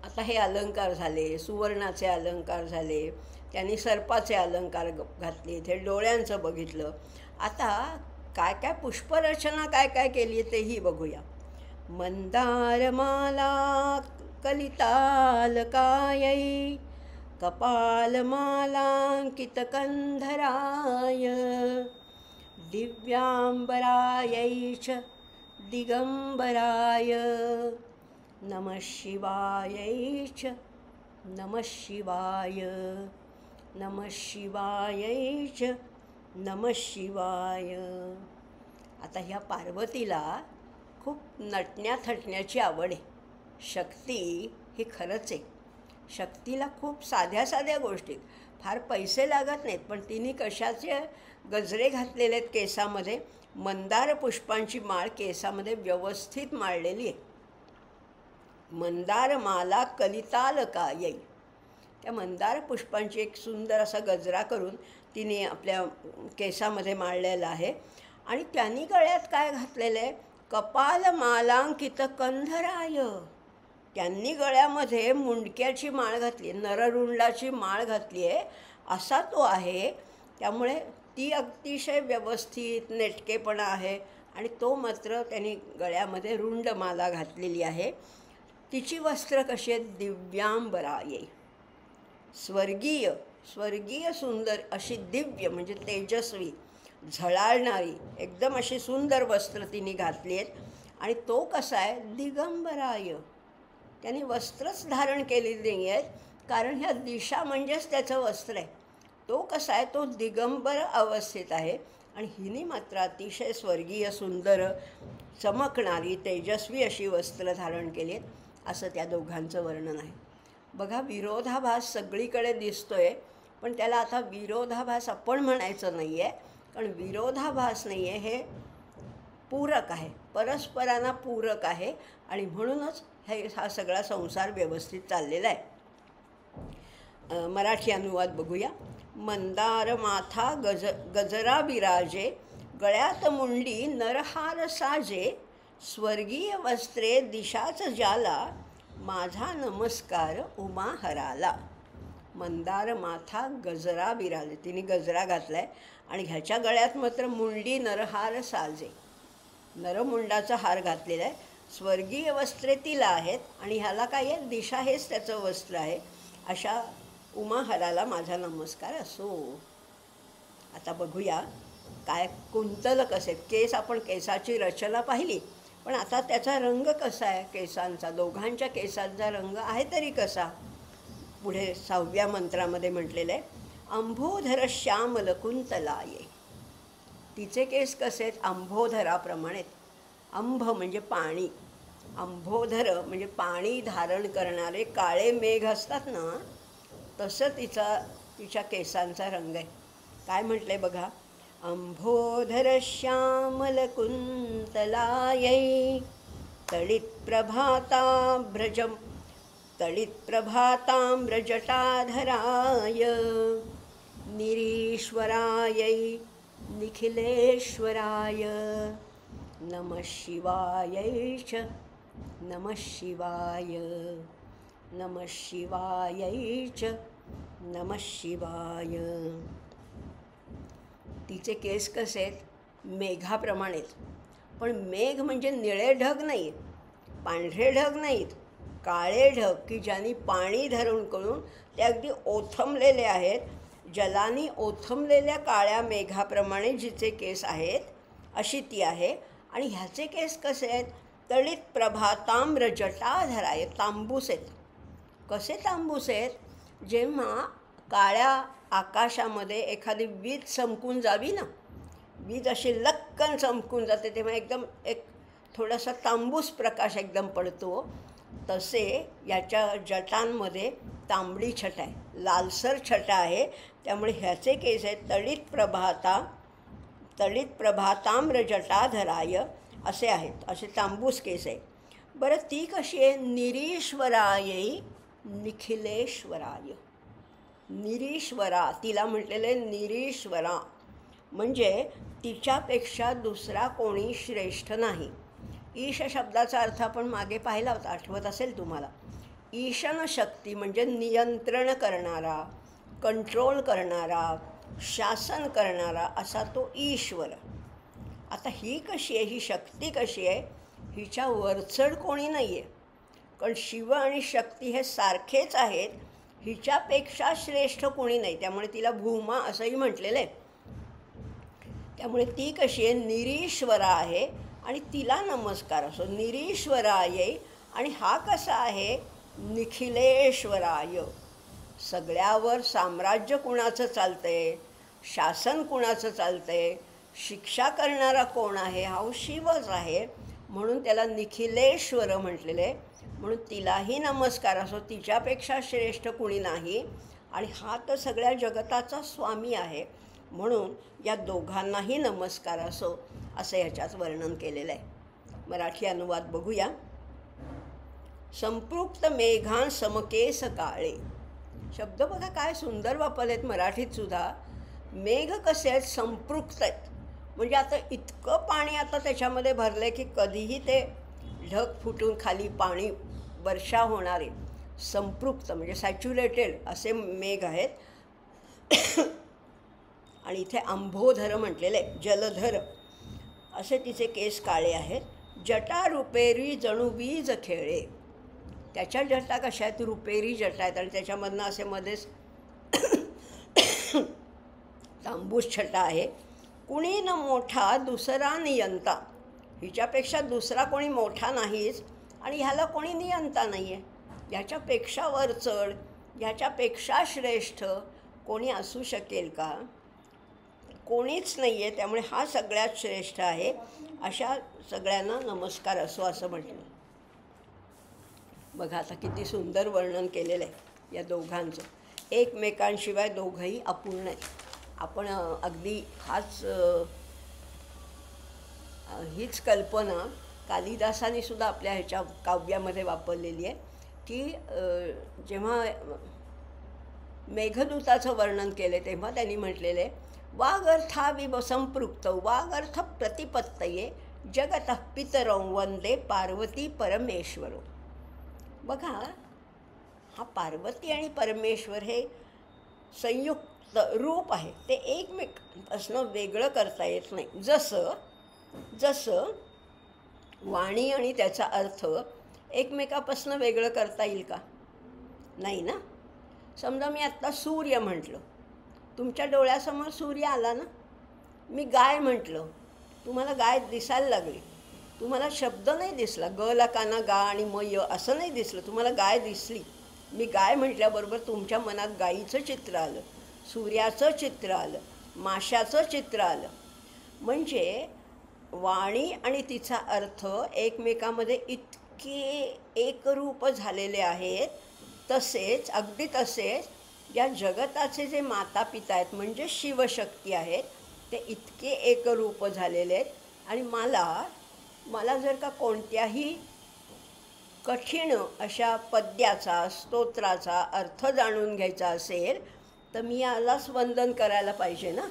आता हे अलंकार झाले, सुवर्णाचे अलंकार झाले, त्यांनी सर्पाचे अलंकार घातले, ते डोळ्यांचं बघितलं. आता काय काय पुष्परचना काय काय केली तेही बघूया. मंदारमाला कलितालकायै, कपालमालांकितकंधराय, दिव्यांबरायै च दिगंबराय, नमः शिवायै च नमः शिवाय, नमः शिवायै च नमः शिवाय. आता ह्या पार्वतीला खूप नटण्या थटण्याची आवड आहे. शक्ती ही खरंच आहे. शक्तीला खूप साध्या साध्या गोष्टीत फार पैसे लागत नाहीत. पण तिने कशाचे गजरे घातलेले आहेत केसामध्ये? मंदार पुष्पांची माळ केसामध्ये व्यवस्थित माळलेली आहे. मंदार माला कलितालका येई. त्या मंदार पुष्पांची एक सुंदर असा गजरा करून तिने आपल्या केसामध्ये माळलेला आहे. आणि त्यांनी गळ्यात काय घातलेलं आहे? कपाल मालांकित कंधराय. त्यांनी गळ्यामध्ये मुंडक्याची माळ घातली, नररुंडाची माळ घातली आहे, असा तो आहे. त्यामुळे ती अतिशय व्यवस्थित नेटकेपणा आहे. आणि तो मात्र त्यांनी गळ्यामध्ये रुंडमाला घातलेली आहे. तिची वस्त्र कशी आहेत? दिव्यांबराये, स्वर्गीय स्वर्गीय सुंदर अशी, दिव्य म्हणजे तेजस्वी, झळाळणारी एकदम अशी सुंदर वस्त्र तिने घातली आहेत. आणि तो कसा आहे? दिगंबराय. त्यांनी वस्त्रच धारण केलेली नाही आहेत, कारण ह्या दिशा म्हणजेच त्याचं वस्त्र आहे. तो कसा आहे? तो दिगंबर अवस्थेत आहे. आणि हिने मात्र अतिशय स्वर्गीय सुंदर चमकणारी तेजस्वी अशी वस्त्र धारण केली आहेत, असं त्या दोघांचं वर्णन आहे. बघा, विरोधाभास सगळीकडे दिसतोय, पण त्याला आता विरोधाभास आपण म्हणायचं नाही आहे, कारण विरोधाभास नाही आहे, हे पूरक आहे, परस्परांना पूरक आहे. आणि म्हणूनच हा सगळा संसार व्यवस्थित चाललेला आहे. मराठी अनुवाद बघूया. मंदार माथा गजरा बिराजे, गळ्यात मुंडी नरहार साजे, स्वर्गीय वस्त्रे दिशाच जाला, माझा नमस्कार उमा हराला. मंदार माथा गजरा बिराजे, तिने गजरा घातलाय आणि ह्याच्या गळ्यात मात्र मुंडी नरहार साजे, नरमुंडाचा हार घातलेला आहे. स्वर्गीय वस्त्रे तिला आहेत आणि ह्याला काय आहे, दिशा हेच त्याचं वस्त्र आहे. अशा उमाहराला माझा नमस्कार असो. आता बघूया काय कुंतल कसे. केस, आपण केसाची रचना पाहिली, पण आता त्याचा रंग कसा आहे केसांचा, दोघांच्या केसांचा रंग आहे तरी कसा. पुढे 6व्या मंत्रामध्ये म्हटलेलं आहे, अंभोधर श्यामल कुंतलाये. तिचे केस कसे आहेत, अंभोधराप्रमाणे. अंभ म्हणजे पाणी, अंभोधर म्हणजे पाणी धारण करणारे काळे मेघ असतात ना, तसं तिच्या केसांचा रंग आहे. काय म्हटलंय बघा, अंभोधर श्यामल कुंतलायै, तडित्प्रभाताम्रजटाधराय, निरीश्वरायै निखिलेश्वराय, नमः शिवायै च नमः शिवाय, नमः शिवायै च नमः शिवाय. तिचे केस कसे आहेत, मेघाप्रमाणेच. पण मेघ म्हणजे निळे ढग नाही, पांढरे ढग नाहीत, काळे ढग की ज्यांनी पाणी धरून करून ते अगदी ओथंबलेले आहेत. जलानी ओथंबलेल्या काळ्या मेघाप्रमाणे जिचे केस आहेत अशी ती आहे. आणि ह्याचे केस कसे आहेत, तळीत प्रभाताम्र जटाधराय, तांबूस आहेत. कसे तांबूस आहेत, जेव्हा काळ्या आकाशामध्ये एखादी वीज चमकून जावी ना, वीज अशी लक्कन चमकून जाते, तेव्हा एकदम एक थोडासा तांबूस प्रकाश एकदम पडतो. तसे याच्या जटांमध्ये तांबडी छटा आहे, लालसर छटा आहे. त्यामुळे ह्याचे केस आहेत तळीत प्रभाताम्र जटाधराय असे आहेत, असे तांबूस केस आहे. बरं, ती कशी आहे, निरीश्वरायै निखिलेश्वराय. निरीश्वरा, तिला म्हटलेले निरीश्वरा म्हणजे तिच्यापेक्षा दुसरा कोणी श्रेष्ठ नाही. ईश शब्दाचा अर्थ आपण मागे पाहिला होता, आठवत असेल तुम्हाला. ईशन शक्ती म्हणजे नियंत्रण करणारा, कंट्रोल करणारा, शासन करणारा असा तो ईश्वर. आता ही कशी आहे, ही शक्ती कशी आहे, हिच्या वरचढ कोणी नाही आहे. कारण शिव आणि शक्ती हे सारखेच आहेत, हिच्यापेक्षा श्रेष्ठ कोणी नाही. त्यामुळे तिला भूमा असंही म्हटलेलं आहे. त्यामुळे ती कशी आहे, निरीश्वरा आहे आणि तिला नमस्कार असो, निरीश्वरायै. आणि हा कसा आहे, निखिलेश्वराय. सगळ्यावर साम्राज्य कुणाचं चालतंय, शासन कुणाचं चालतंय, शिक्षा करणारा कोण आहे, हा शिवच आहे. म्हणून त्याला निखिलेश्वर म्हटलेले. म्हणून तिलाही नमस्कार असो, तिच्यापेक्षा श्रेष्ठ कुणी नाही. आणि हा तर सगळ्या जगताचा स्वामी आहे, म्हणून या दोघांनाही नमस्कार असो असं ह्याच्यात वर्णन केलेलं आहे. मराठी अनुवाद बघूया. संपृक्त मेघां समकेस काळे. शब्द बघा काय सुंदर वापरलेत मराठीत सुद्धा. मेघ कसे आहेत, संपृक्त आहेत. म्हणजे आता इतकं पाणी आता त्याच्यामध्ये भरलं की कधीही ते ढग फुटून खाली पाणी वर्षा होणारे. संपृक्त म्हणजे सॅच्युरेटेड असे मेघ आहेत. आणि इथे अंभोधर म्हटलेले, जलधर असे तिचे केस काळे आहेत. जटा रुपेरी जणू वीज खेळे. त्याच्या जटा कशा आहेत, रुपेरी जटा आहेत आणि त्याच्यामधनं असे मध्येच तांबूस छटा आहे. कुणी न मोठा दुसरा नियंता. हिच्यापेक्षा दुसरा कोणी मोठा नाहीच आणि ह्याला कोणी नियंता नाही आहे. ह्याच्यापेक्षा वरचढ, ह्याच्यापेक्षा श्रेष्ठ कोणी असू शकेल का, कोणीच नाही आहे. त्यामुळे हा सगळ्यात श्रेष्ठ आहे. अशा सगळ्यांना नमस्कार असो असं म्हटलं. बघा आता किती सुंदर वर्णन केलेलं आहे या दोघांचं. एकमेकांशिवाय दोघंही अपूर्ण आहेत. आपण अगदी हीच कल्पना कालिदासाने सुद्धा आपल्या ह्याच्या काव्यामध्ये वापरलेली आहे की जेव्हा मेघदूताचं वर्णन केले तेव्हा त्यांनी म्हटलेले वागर्थाविव संपृक्त वागर्थ प्रतिपत्तये जगतः पितरौ वंदे पार्वती परमेश्वरो. बघा, हा पार्वती आणि परमेश्वर हे संयुक्त रूप आहे, ते एकमेकांपासून वेगळं करता येत नाही. जसं वाणी आणि त्याचा अर्थ एकमेकापासून वेगळं करता येईल का? नाही ना. समजा मी आत्ता सूर्य म्हटलं, तुमच्या डोळ्यासमोर सूर्य आला ना. मी गाय म्हटलं, तुम्हाला गाय दिसायला लागली. तुम्हाला शब्द नाही दिसला, ग ला काना गा आणि मय असं नाही दिसलं, तुम्हाला गाय दिसली. मी गाय म्हटल्याबरोबर तुमच्या मनात गाईचं चित्र आलं, सूर्याचं चित्र आलं, माशाचं चित्र आलं. म्हणजे वाणी आणि तिचा अर्थ एकमेकामध्ये इतके एकरूप झालेले आहेत. तसेच अगदी तसेच या जगताचे जे माता पिता आहेत म्हणजे शिवशक्ती आहेत, ते इतके एकरूप झालेले आहेत. आणि मला जर का कोणत्याही कठीण अशा पद्याचा स्तोत्राचा अर्थ जाणून घ्यायचा असेल तर मी यालाच वंदन करायला पाहिजे ना.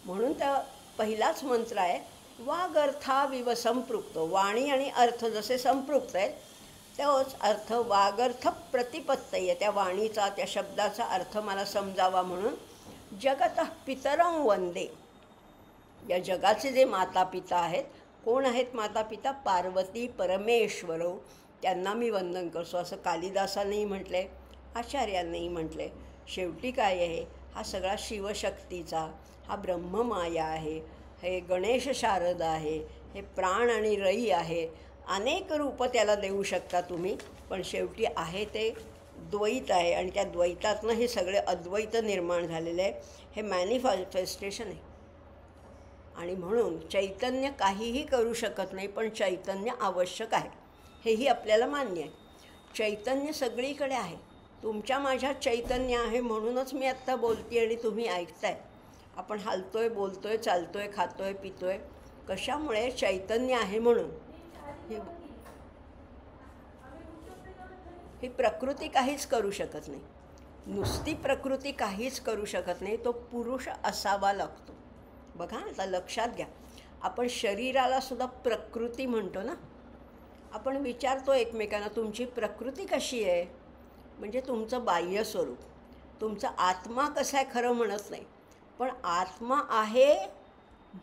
म्हणून त्या पहिलाच मंत्र आहे वागर्थाविव संपृक्त. वाणी आणि अर्थ जसे संपृक्त आहेत तोच अर्थ वागर्थ प्रतिपत्तये. त्या वाणीचा त्या शब्दाचा अर्थ मला समजावा म्हणून जगतः पितरं वंदे. या जगाचे जे माता पिता आहेत, कोण आहेत माता पिता? पार्वती परमेश्वरो. त्यांना मी वंदन करतो असं कालिदासानेही म्हटले, आचार्यांनीही म्हटले. शेवटी काय आहे? हा सगळा शिवशक्तीचा, हा ब्रह्ममाया आहे, हे गणेश शारदा आहे, हे प्राण आणि रई आहे. अनेक रूपं त्याला देऊ शकता तुम्ही, पण शेवटी आहे ते द्वैत आहे. आणि त्या द्वैतातनं हे सगळे अद्वैत निर्माण झालेले आहे. हे मॅनिफेस्टेशन आहे. आणि म्हणून चैतन्य काहीही करू शकत नाही, पण चैतन्य आवश्यक आहे, हेही आपल्याला मान्य आहे. चैतन्य सगळीकडे आहे. तुमच्या माझ्यात चैतन्य आहे म्हणूनच मी आत्ता बोलते आणि तुम्ही ऐकताय. आपण हालतोय, बोलतोय, चालतोय, खातोय, पितोय. कशामुळे? चैतन्य आहे म्हणून. ही प्रकृती काहीच करू शकत नाही. नुसती प्रकृती काहीच करू शकत नाही. तो पुरुष असावा लागतो. बघा, आता लक्षात घ्या, आपण शरीराला सुद्धा प्रकृती म्हणतो ना. आपण विचारतो एकमेकांना तुमची प्रकृती कशी आहे, म्हणजे तुमचं बाह्य स्वरूप. तुमचा आत्मा कसा आहे खरं म्हणत नाही, पण आत्मा आहे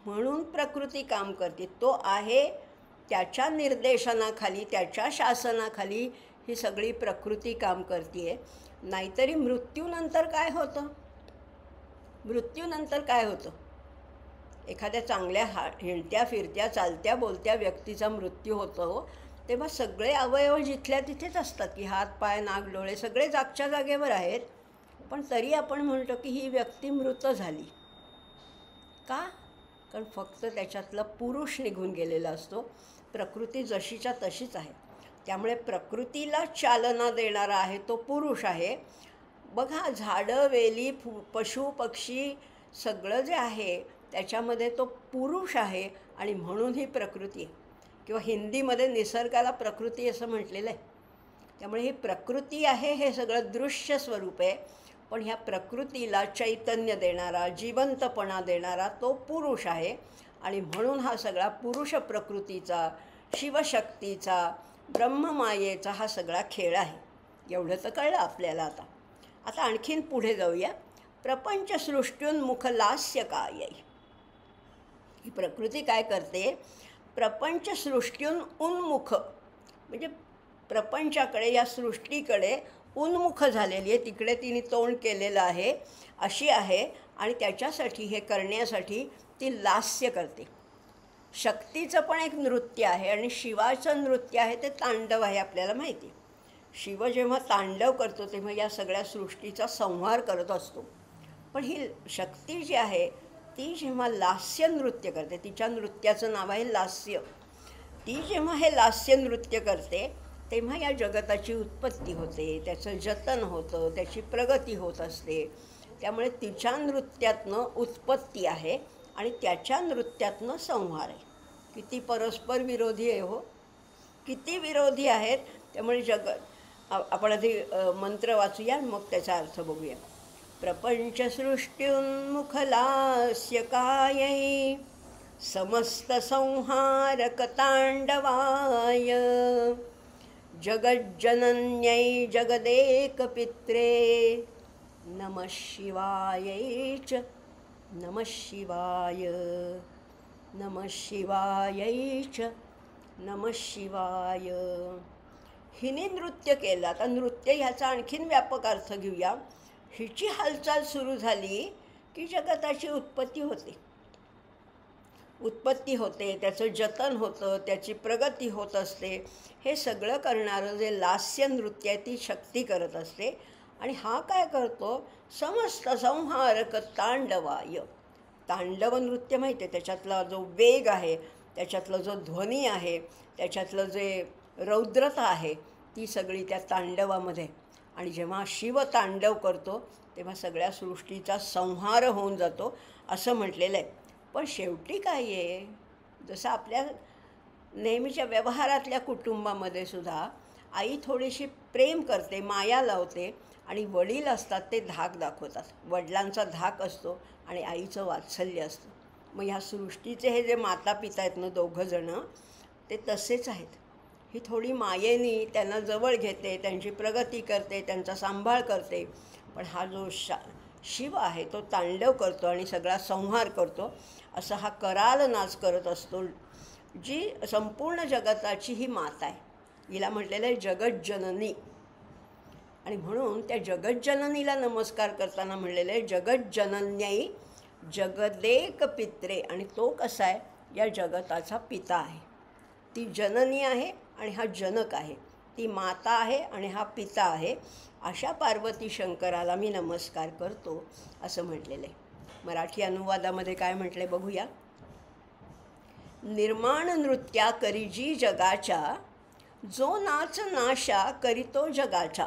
म्हणून प्रकृती काम करते. तो आहे त्याच्या निर्देशनाखाली, त्याच्या शासनाखाली ही सगळी प्रकृती काम करते आहे. नाहीतरी मृत्यूनंतर काय होतं? मृत्यूनंतर काय होतं? एखाद्या चांगल्या हिंडत्या फिरत्या चालत्या बोलत्या व्यक्तीचा मृत्यू होतो तेव्हा सगळे अवयव जिथल्या तिथेच असतात की हात पाय नाक डोळे सगळे जागच्या जागेवर आहेत. पण तरी आपण म्हणतो की ही व्यक्ती मृत झाली. का? कारण फक्त त्याच्यातला पुरुष निघून गेलेला असतो. प्रकृती जशीच्या तशीच आहे. त्यामुळे प्रकृतीला चालना देणारा आहे तो पुरुष आहे. बघा, झाडं वेली पशु पक्षी सगळं जे आहे त्याच्यामध्ये तो पुरुष आहे आणि म्हणून ही प्रकृती आहे. किंवा हिंदीमध्ये निसर्गाला प्रकृती असं म्हटलेलं आहे. त्यामुळे ही प्रकृती आहे, हे सगळं दृश्य स्वरूप आहे. पण ह्या प्रकृतीला चैतन्य देणारा, जिवंतपणा देणारा तो पुरुष आहे. आणि म्हणून हा सगळा पुरुष प्रकृतीचा, शिवशक्तीचा, ब्रह्ममायेचा हा सगळा खेळ आहे. एवढं तर कळलं आपल्याला. आता आणखीन पुढे जाऊया. प्रपंचसृष्ट्युन्मुख लास्य काय. ही प्रकृती काय करते? प्रपंचसृष्ट्यून उन्मुख, म्हणजे प्रपंचाकडे, या सृष्टीकडे उन्मुख झालेली आहे. तिकडे तिने तोंड केलेलं आहे, अशी आहे. आणि त्याच्यासाठी, हे करण्यासाठी ती लास्य करते. शक्तीचं पण एक नृत्य आहे आणि शिवाचं नृत्य आहे ते तांडव आहे, आपल्याला माहिती आहे. शिव जेव्हा तांडव करतो तेव्हा या सगळ्या सृष्टीचा संहार करत असतो. पण ही शक्ती जी आहे ती जेव्हा लास्य नृत्य करते, तिच्या नृत्याचं नाव आहे लास्य. ती जेव्हा हे लास्य नृत्य करते तेव्हा या जगताची उत्पत्ती होते, त्याचं जतन होतं, त्याची प्रगती होत असते. त्यामुळे तिच्या नृत्यातनं उत्पत्ती आहे आणि त्याच्या नृत्यातनं संहार आहे. किती परस्पर विरोधी आहे हो, किती विरोधी आहेत. त्यामुळे आपण आधी मंत्र वाचूया, मग त्याचा अर्थ बघूया. प्रपञ्चसृष्ट्युन्मुखलास्यकायै समस्तसंहारकताण्डवाय जगज्जनन्यै जगदेकपित्रे नमः शिवायै च नमः शिवाय नमः शिवायै च नमः शिवाय. हिने नृत्य केलं. आता नृत्य ह्याचा आणखीन व्यापक अर्थ घेऊया. हिची हालचाल सुरू झाली की जगताची उत्पत्ती होते, त्याचं जतन होतं, त्याची प्रगती होत असते. हे सगळं करणारं जे लास्य नृत्य आहे ती शक्ती करत असते. आणि हा काय करतो? समस्त संहारक तांडवाय. तांडव नृत्य माहिती आहे, त्याच्यातला जो वेग आहे, त्याच्यातला जो ध्वनी आहे, त्याच्यातलं जे रौद्रता आहे, ती सगळी त्या तांडवामध्ये. आणि जेव्हा शिव तांडव करतो तेव्हा सगळ्या सृष्टीचा संहार होऊन जातो असं म्हटलेलं आहे. पण शेवटी काय आहे, जसं आपल्या नेहमीच्या व्यवहारातल्या कुटुंबामध्ये सुद्धा आई थोडीशी प्रेम करते, माया लावते, आणि वडील असतात ते धाक दाखवतात. वडिलांचा धाक असतो आणि आईचं वात्सल्य असतं. मग ह्या सृष्टीचे हे जे माता पिता आहेत ना दोघंजणं, ते तसेच आहेत. ही थोडी मायेनी त्यांना जवळ घेते, त्यांची प्रगती करते, त्यांचा सांभाळ करते. पण हा जो शिव आहे तो तांडव करतो आणि सगळा संहार करतो. असा हा कराल नाच करत असतो. जी संपूर्ण जगताची ही माता आहे. हिला म्हटलेलं आहे जगज्जननी. आणि म्हणून त्या जगज्जननीला नमस्कार करताना म्हणलेलं आहे जगज्जनन्यै जगदेक पित्रे. आणि तो कसा आहे? या जगताचा पिता आहे. ती जननी आहे आणि हा जनक आहे. ती माता आहे आणि हा पिता आहे. अशा पार्वती शंकराला मी नमस्कार करतो असं म्हटलेलं आहे. मराठी अनुवादामध्ये काय म्हटलं बघूया. निर्माण नृत्या करिजी जगाच्या, जो नाच नाशा करीतो जगाच्या,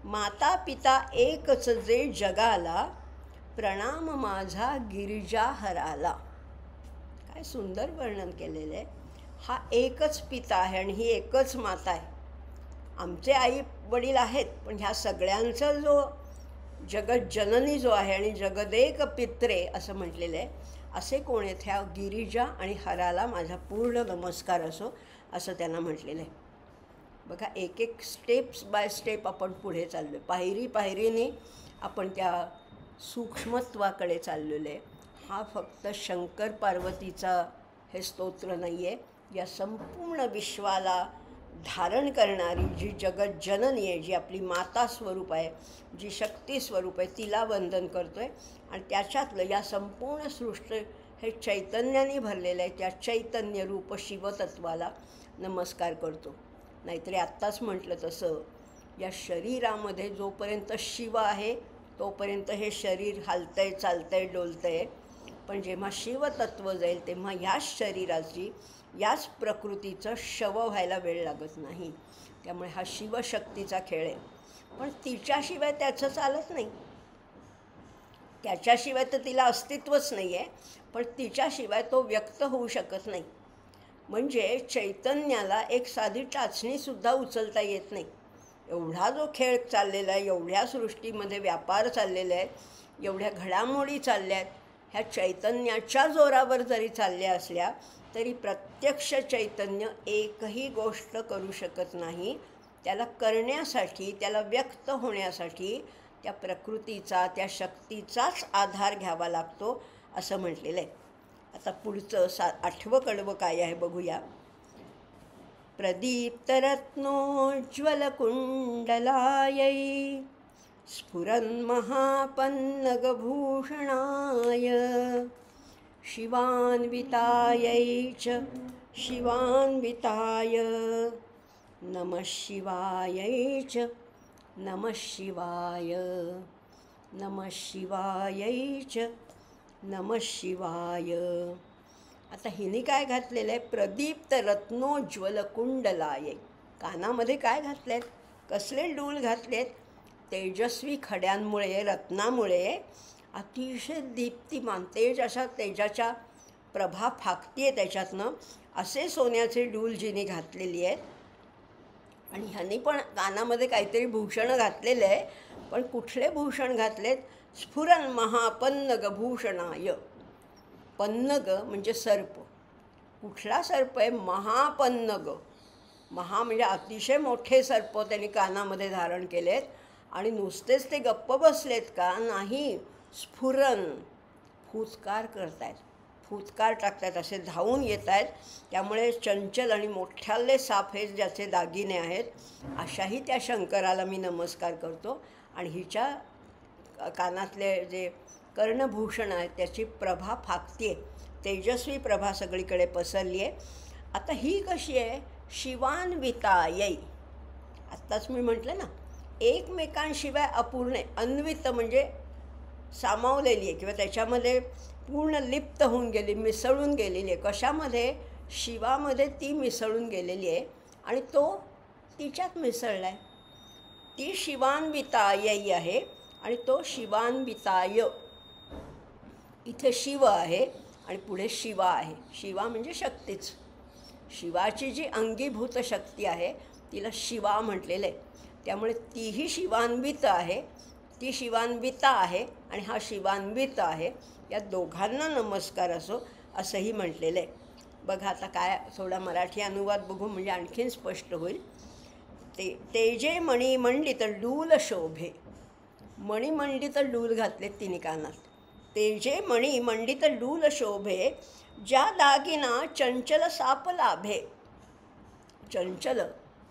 माता पिता एकच जे जगाला, प्रणाम माझा गिरिजाहराला. काय सुंदर वर्णन केलेलं आहे. हा एकच पिता आहे आणि ही एकच माता आहे. आमचे आई वडील आहेत, पण ह्या सगळ्यांचा जो जगज्जननी जो आहे आणि जगदेक पित्रे असं म्हटलेलं आहे, असे कोण आहेत? ह्या गिरिजा आणि हराला माझा पूर्ण नमस्कार असो असं त्यांना म्हटलेलं आहे. बघा, एक एक स्टेप्स बाय स्टेप आपण पुढे चाललो आहे. पायरी पायरीने आपण त्या सूक्ष्मत्वाकडे चाललेलो आहे. हा फक्त शंकर पार्वतीचा हे स्तोत्र नाही आहे. या संपूर्ण विश्वाला धारण करणारी जी जगज्जननी आहे, जी आपली माता स्वरूप आहे, जी शक्ती स्वरूप आहे, तिला वंदन करतो आहे. आणि त्याच्यातलं या संपूर्ण सृष्टी हे चैतन्याने भरलेलं आहे. त्या चैतन्य रूप शिवतत्वाला नमस्कार करतो. नाहीतरी आत्ताच म्हटलं तसं या शरीरामध्ये जोपर्यंत शिव आहे तोपर्यंत हे शरीर हलतंय, चालतंय, डोलतंय. पण जेव्हा शिवतत्व जाईल तेव्हा ह्याच शरीराची, याच प्रकृतीचं शव व्हायला वेळ लागत नाही. त्यामुळे हा शिवशक्तीचा खेळ आहे. पण तिच्याशिवाय त्याचं चालत नाही. त्याच्याशिवाय तर तिला अस्तित्वच नाही आहे. पण तिच्याशिवाय तो व्यक्त होऊ शकत नाही. म्हणजे चैतन्याला एक साधी टाचणीसुद्धा उचलता येत नाही. एवढा जो खेळ चाललेला आहे, एवढ्या सृष्टीमध्ये व्यापार चाललेला आहे, एवढ्या घडामोडी चालल्या आहेत, ह्या चैतन्याच्या जोरावर जरी चालल्या असल्या तरी प्रत्यक्ष चैतन्य एकही गोष्ट करू शकत नाही. त्याला करण्यासाठी, त्याला व्यक्त होण्यासाठी त्या प्रकृतीचा, त्या शक्तीचाच आधार घ्यावा लागतो असं म्हटलेलं आहे. आता पुढचं 8वं कडवं काय आहे बघूया. प्रदीप्तरत्नोज्ज्वलकुण्डलायै स्फुरन्महापन्नगभूषणाय शिवान्वितायै च शिवान्विताय नमः शिवायै च नमः शिवाय नमः शिवायै च नमः शिवाय. आता हिने काय घातलेलं आहे? प्रदीप्त रत्नोज्ज्वल कुंडलाय. कानामध्ये काय घातलेत? कसले डूल घातलेत? तेजस्वी खड्यांमुळे, रत्नामुळे अतिशय दीप्तिमान तेज, अशा तेजाच्या प्रभा फाकते त्याच्यातनं. असे सोन्याचे डूल जिने घातलेली आहेत. आणि ह्याने पण कानामध्ये काहीतरी भूषणं घातलेलं आहे. पण कुठले भूषण घातलेत? स्फुरन महापन्नग भूषणाय. पन्नग म्हणजे सर्प. कुठला सर्प आहे? महापन्नग. महा म्हणजे अतिशय मोठे सर्प त्यांनी कानामध्ये धारण केलेत. आणि नुसतेच ते गप्प बसलेत का? नाही. स्फुरन, फुत्कार करतायत, फुत्कार टाकतायत, असे धावून येत आहेत. त्यामुळे चंचल आणि मोठ्याले साप हे ज्याचे दागिने आहेत, अशाही त्या शंकराला मी नमस्कार करतो. आणि हिच्या कानातले जे कर्णभूषण आहेत त्याची प्रभा फाकते, तेजस्वी प्रभा सगळीकडे पसरली आहे. आता ही कशी आहे? शिवान्वितायै. आत्ताच मी म्हटलं ना, एकमेकांशिवाय अपूर्ण आहे. अन्वित म्हणजे सामावलेली आहे किंवा त्याच्यामध्ये पूर्ण लिप्त होऊन गेली, मिसळून गेलेली आहे. कशामध्ये? शिवामध्ये ती मिसळून गेलेली आहे आणि तो तिच्यात मिसळला आहे. ती शिवान्वितायै आहे आणि तो शिवान्विताय. इथे शिव आहे आणि पुढे शिवा आहे. शिवा म्हणजे शक्तीच. शिवाची जी अंगीभूत शक्ती आहे तिला शिवा म्हटलेलं आहे. त्यामुळे तीही शिवान्वित आहे, ती शिवान्विता आहे आणि हा शिवान्वित आहे. या दोघांना नमस्कार असो असंही म्हटलेलं आहे. बघा आता काय, थोडा मराठी अनुवाद बघू म्हणजे आणखीन स्पष्ट होईल. तेजे मणिमंडित डूल शोभे. मणिमंडित डूल घातलेत तिने कानात. तेजे मणिमंडित डूल शोभे, ज्या दागिना चंचल साप लाभे. चंचल,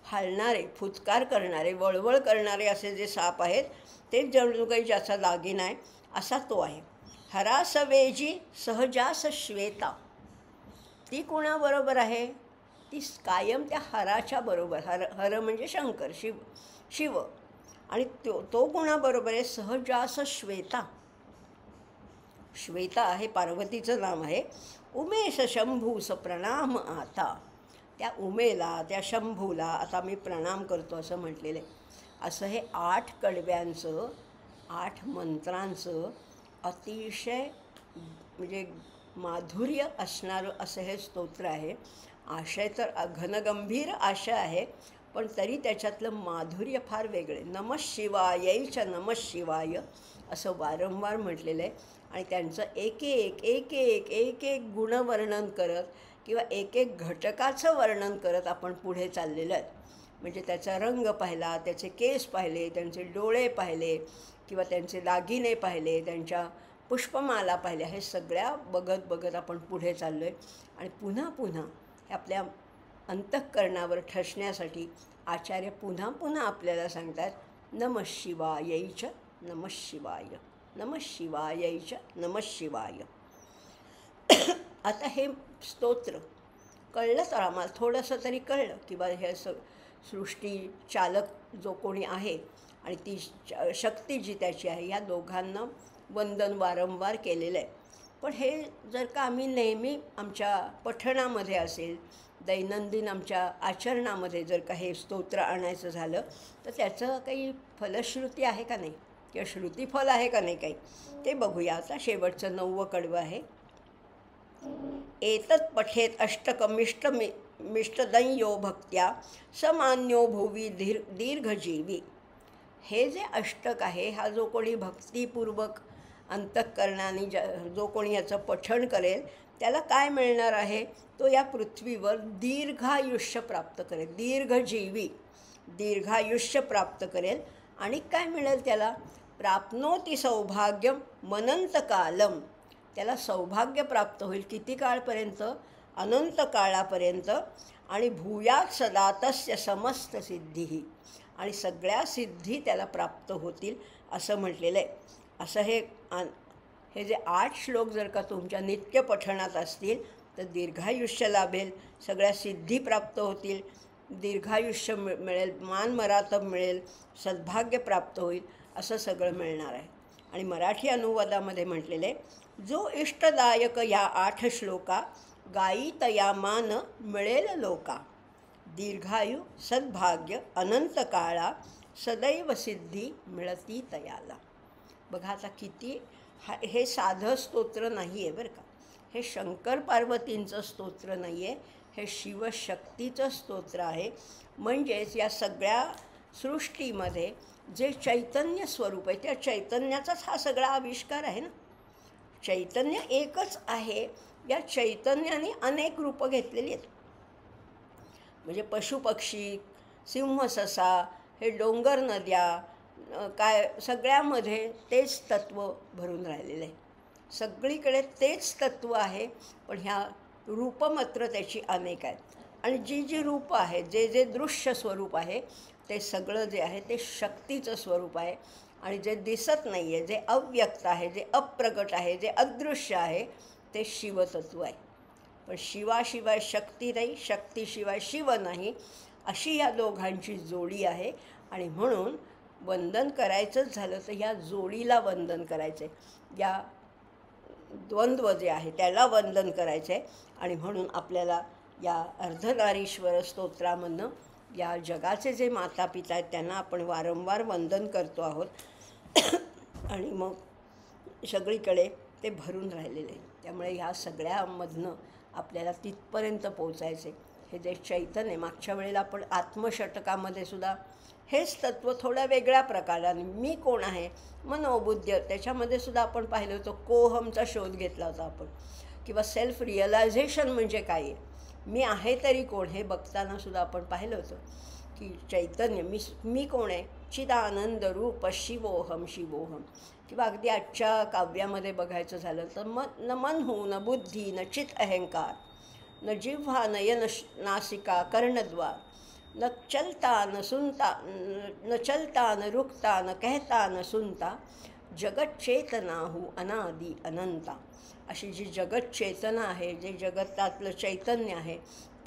हलणारे, फुत्कार करणारे, वळवळ करणारे असे जे साप आहेत ते जणू काही ज्याचा दागिना आहे असा तो आहे. हरासवेजी सहजास श्वेता. ती कोणाबरोबर आहे? ती कायम त्या हराच्या बरोबर. हर म्हणजे शंकर, शिव. आणि तो कोणाबरोबर आहे? सहजास श्वेता. श्वेता हे पार्वतीचं नाम आहे. उमेश शंभूस प्रणाम आता. त्या उमेला, त्या शंभूला आता मी प्रणाम करतो असं म्हटलेलं आहे. असं हे 8 कडव्यांचं, 8 मंत्रांचं अतिशय म्हणजे माधुर्य असणारं असं हे स्तोत्र आहे. आशय तर घनगंभीर आशय आहे, पण तरी त्याच्यातलं माधुर्य फार वेगळे. नमः शिवायैच्या नमः शिवाय असं वारंवार म्हटलेलं आहे. आणि त्यांचं एक एक गुणवर्णन करत किंवा एक एक घटकाचं वर्णन करत आपण पुढे चाललेलं आहे. म्हणजे त्याचा रंग पाहिला, त्याचे केस पाहिले, त्यांचे डोळे पाहिले किंवा त्यांचे दागिने पाहिले, त्यांच्या पुष्पमाला पाहिल्या. हे सगळ्या बघत बघत आपण पुढे चाललो आहे. आणि पुन्हा पुन्हा हे आपल्या अंतःकरणावर ठसण्यासाठी आचार्य पुन्हा पुन्हा आपल्याला सांगतात, नमः शिवायैच नमः शिवाय, नमः शिवायैच नमः शिवाय. आता हे स्तोत्र कळलं तर आम्हाला थोडंसं तरी कळलं की बा हे सृष्टी चालक जो कोणी आहे आणि ती शक्ती जी त्याची आहे, या दोघांना वंदन वारंवार केलेलं आहे. पण हे जर का आम्ही नेहमी आमच्या पठणामध्ये असेल, दैनंदिन आमच्या आचरणामध्ये जर का हे स्तोत्र आणायचं झालं तर त्याचं काही फलश्रुती आहे का नाही किंवा श्रुतिफल आहे का नाही काही, ते बघूया. आता शेवटचं 9वं कडवं आहे. एतत् पठेत मिष्टदंयो भक्त्या समान्यो भुवी दीर्घजीवी. हे जे अष्टक आहे, हा जो कोणी भक्तिपूर्वक अंतःकरणाने जो कोणी याचं पठण करेल त्याला काय मिळणार आहे? तो या पृथ्वीवर दीर्घायुष्य प्राप्त करेल, दीर्घजीवी, दीर्घायुष्य प्राप्त करेल. आणि काय मिळेल त्याला? प्राप्नोती सौभाग्यम मनंत कालम. त्याला सौभाग्य प्राप्त होईल. किती काळपर्यंत? अनंत काळापर्यंत. आणि भूयात सदा तस्य समस्त सिद्धी. आणि सगळ्या सिद्धी त्याला प्राप्त होतील असं म्हटलेलं आहे. असं हे जे 8 श्लोक जर का तुमच्या नित्य पठणात असतील तर दीर्घायुष्य लाभेल, सगळ्या सिद्धी प्राप्त होतील, दीर्घायुष्य मिळेल, मानमरातब मिळेल, सद्भाग्य प्राप्त होईल, असं सगळं मिळणार आहे. आणि मराठी अनुवादामध्ये म्हटलेले, जो इष्टदायक या 8 श्लोका गायीतया मान मिळेल लोका. दीर्घायु सद्भाग्य अनंत काळा सदैव सिद्धी मिळती तयाला. बघा आता किती हे साधं स्तोत्र नाही आहे बरं का. हे शंकर पार्वतींचं स्तोत्र नाही आहे, हे शिवशक्तीचं स्तोत्र आहे. म्हणजेच या सगळ्या सृष्टीमध्ये जे चैतन्य स्वरूप आहे त्या चैतन्याचाच हा सगळा आविष्कार आहे ना. चैतन्य एकच आहे, या चैतन्याने अनेक रूपं घेतलेली आहेत. म्हणजे पशुपक्षी, सिंह, ससा, हे डोंगर, नद्या, काय सगळ्यामध्ये तेच तत्त्व भरून राहिलेलं आहे. सगळीकडे तेच तत्त्व आहे, पण ह्या रूपं मात्र त्याची अनेक आहेत. आणि जी जी रूपं आहेत, जे जे दृश्य स्वरूप आहे, ते सगळं जे आहे ते शक्तीचं स्वरूप आहे. आणि जे दिसत नाही आहे, जे अव्यक्त आहे, जे अप्रगट आहे, जे अदृश्य आहे, ते शिवतत्व आहे. पण शिवाशिवाय शक्ती नाही, शक्तीशिवाय शिव नाही, अशी या दोघांची जोडी आहे. आणि म्हणून वंदन करायचंच झालं तर ह्या जोडीला वंदन करायचं आहे, या द्वंद्व जे आहे त्याला वंदन करायचं आहे. आणि म्हणून आपल्याला या अर्धनारीश्वर स्तोत्रामधनं या जगाचे जे माता पिता आहेत त्यांना आपण वारंवार वंदन करतो आहोत. आणि मग सगळीकडे ते भरून राहिलेले. त्यामुळे ह्या सगळ्यामधनं आपल्याला तिथपर्यंत पोचायचे. हे जे चैतन्य, मागच्या वेळेला आपण आत्मषटकामध्ये सुद्धा हेच तत्त्व थोड्या वेगळ्या प्रकाराने, मी कोण आहे, मनोबुद्ध, त्याच्यामध्ये सुद्धा आपण पाहिलं होतं. कोहमचा शोध घेतला होता आपण, किंवा सेल्फ रिअलायझेशन म्हणजे काय आहे, मी आहे तरी कोण, हे बघताना सुद्धा आपण पाहिलं होतं की चैतन्य, मी कोण आहे, चिदानंद रूप शिवोहम शिवोहम. किंवा अगदी आजच्या काव्यामध्ये बघायचं झालं तर न मन हो, न बुद्धी, न चित अहंकार, न जिव्हा, न नासिका, कर्णद्वार, न चलता न सुनता, न चलता न रुकता, न कहता न सुनता, जगत चेतना हो अनादि अनंता. अशी जी जगत चेतना आहे, जे जगतातलं चैतन्य आहे,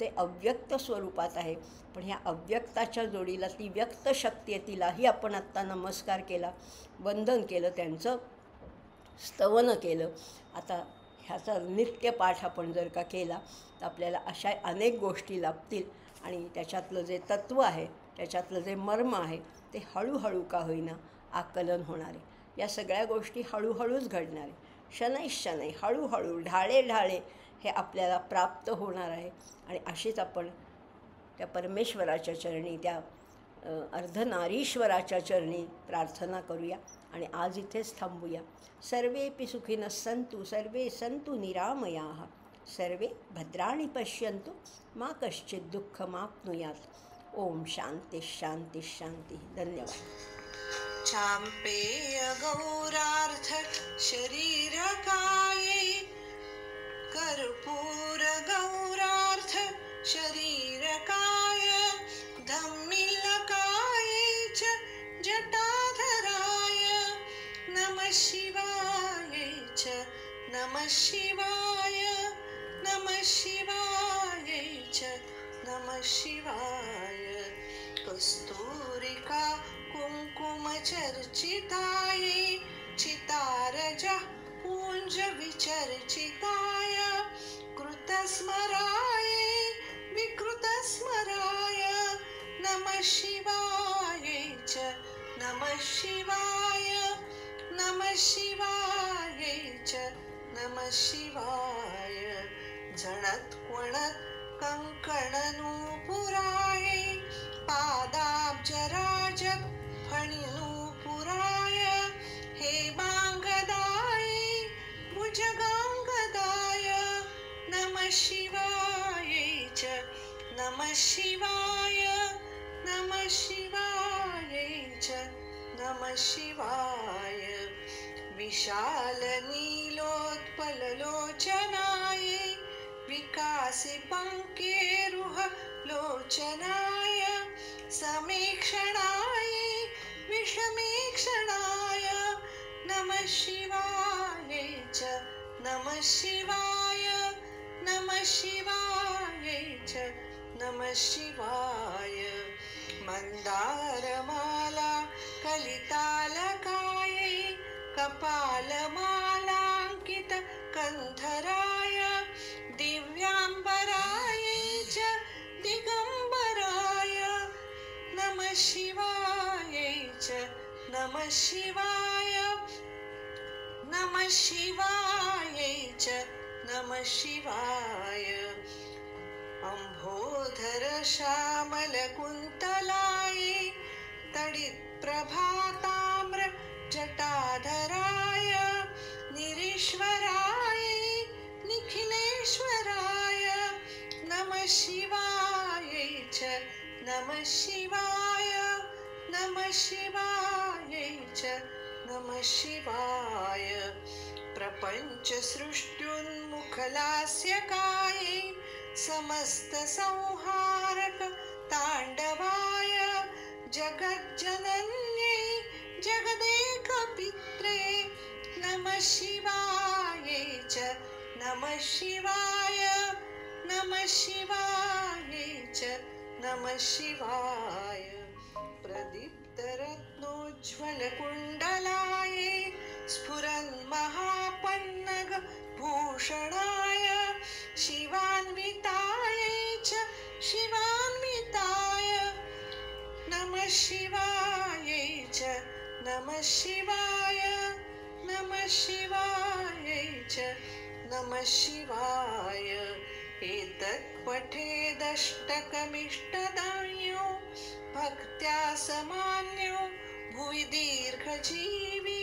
ते अव्यक्त स्वरूपात आहे. पण ह्या अव्यक्ताच्या जोडीला ती व्यक्त शक्ती आहे, तिलाही आपण आत्ता नमस्कार केला, वंदन केलं, त्यांचं स्तवन केलं. आता ह्याचा नित्यपाठ आपण जर का केला तर आपल्याला अशा अनेक गोष्टी लाभतील. आणि त्याच्यातलं जे तत्त्व आहे, त्याच्यातलं जे मर्म आहे, ते हळूहळू का होईना आकलन होणार आहे. या सगळ्या गोष्टी हळूहळूच घडणार आहे. शनैशनै, हळूहळू, ढाळे ढाळे हे आपल्याला प्राप्त होणार आहे. आणि अशीच आपण त्या परमेश्वराच्या चरणी, त्या अर्धनारीश्वराच्या चरणी प्रार्थना करूया. आणि आज इथेच थांबूया. सर्वेपि सुखिनः सन्तु, सर्वे सन्तु निरामयाः, सर्वे भद्राणि पश्यन्तु, मा कश्चित् दुःखमाप्नुयात्. ओम शांती शांती शांती. धन्यवाद. चाम्पेय गौरार्थ शरीरकायै, कर्पूर गौरार्थ शरीरकाय, धम्मिलकायै च जटाधराय, नमः शिवायै च नमः शिवाय, नमः शिवायै च नमः शिवाय. कस्तूरिका कुंकुम चर्चितायै, चितारजः पूंज विचर्चिताय, कृतस्मराय विकृतस्मराय, नमः शिवायै च नमः शिवाय, नमः शिवायै च नमः शिवाय. झणत क्वणत कंकणनूपुराय, पादाब्जराज फणिनूपुराय, हेमांगदाय भुजगांगदाय, नमः शिवायै च नमः शिवाय, नमः शिवायै च नमः शिवाय. विशाल नीलोत्पललोचनाय, विकासि पङ्केरुह लोचनाय, समीक्षणाय विषमीक्षणाय, नमः शिवायै च नमः शिवाय, नमः शिवायै च नमः शिवाय. मन्दारमाला कलितालकायै, कपालमालाङ्कित कन्धराय, दिव्याम्बरायै च दिगम्बराय, नमः शिवायै च नमः शिवाय, नमः शिवायै च नमः शिवाय. अम्भोधर श्यामल कुन्तलायै, प्रभाताम्र जटाधराय निरीश्वराय निखिलेश्वराय नमः शिवाय च नमः शिवाय नमः शिवाय च नमः शिवाय प्रपञ्चसृष्ट्युन्मुखलास्यकाये समस्तसंहारक ताण्डवाय जगज्जनन्यै जगदेकपित्रे नमः शिवाय च नमः शिवाय नमः शिवाय च नमः शिवाय प्रदीप्तरत्नोज्ज्वलकुण्डलाय स्फुरन्महापन्नग भूषणाय शिवान्विताय च शिवान्विताय नमः शिवाय च नमः शिवाय नमः शिवाय च नमः शिवाय एतत् पठेदष्टकमिष्टदान्यो भक्त्या समान्यो भुवि दीर्घजीवी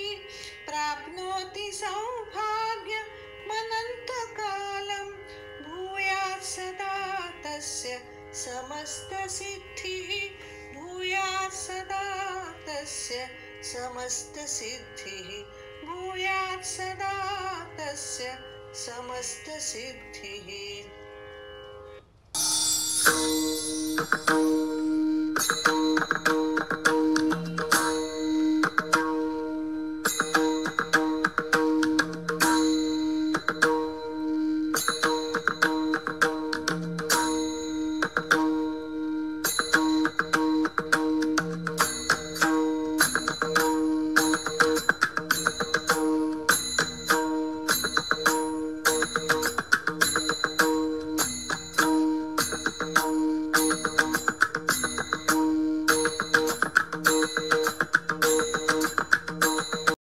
प्राप्नोति सौभाग्यमनन्तकालं भूयात् सदा तस्य समस्तसिद्धिः भूयात् सदा तस्य समस्तसिद्धिः भूयात् सदा तस्य समस्तसिद्धिः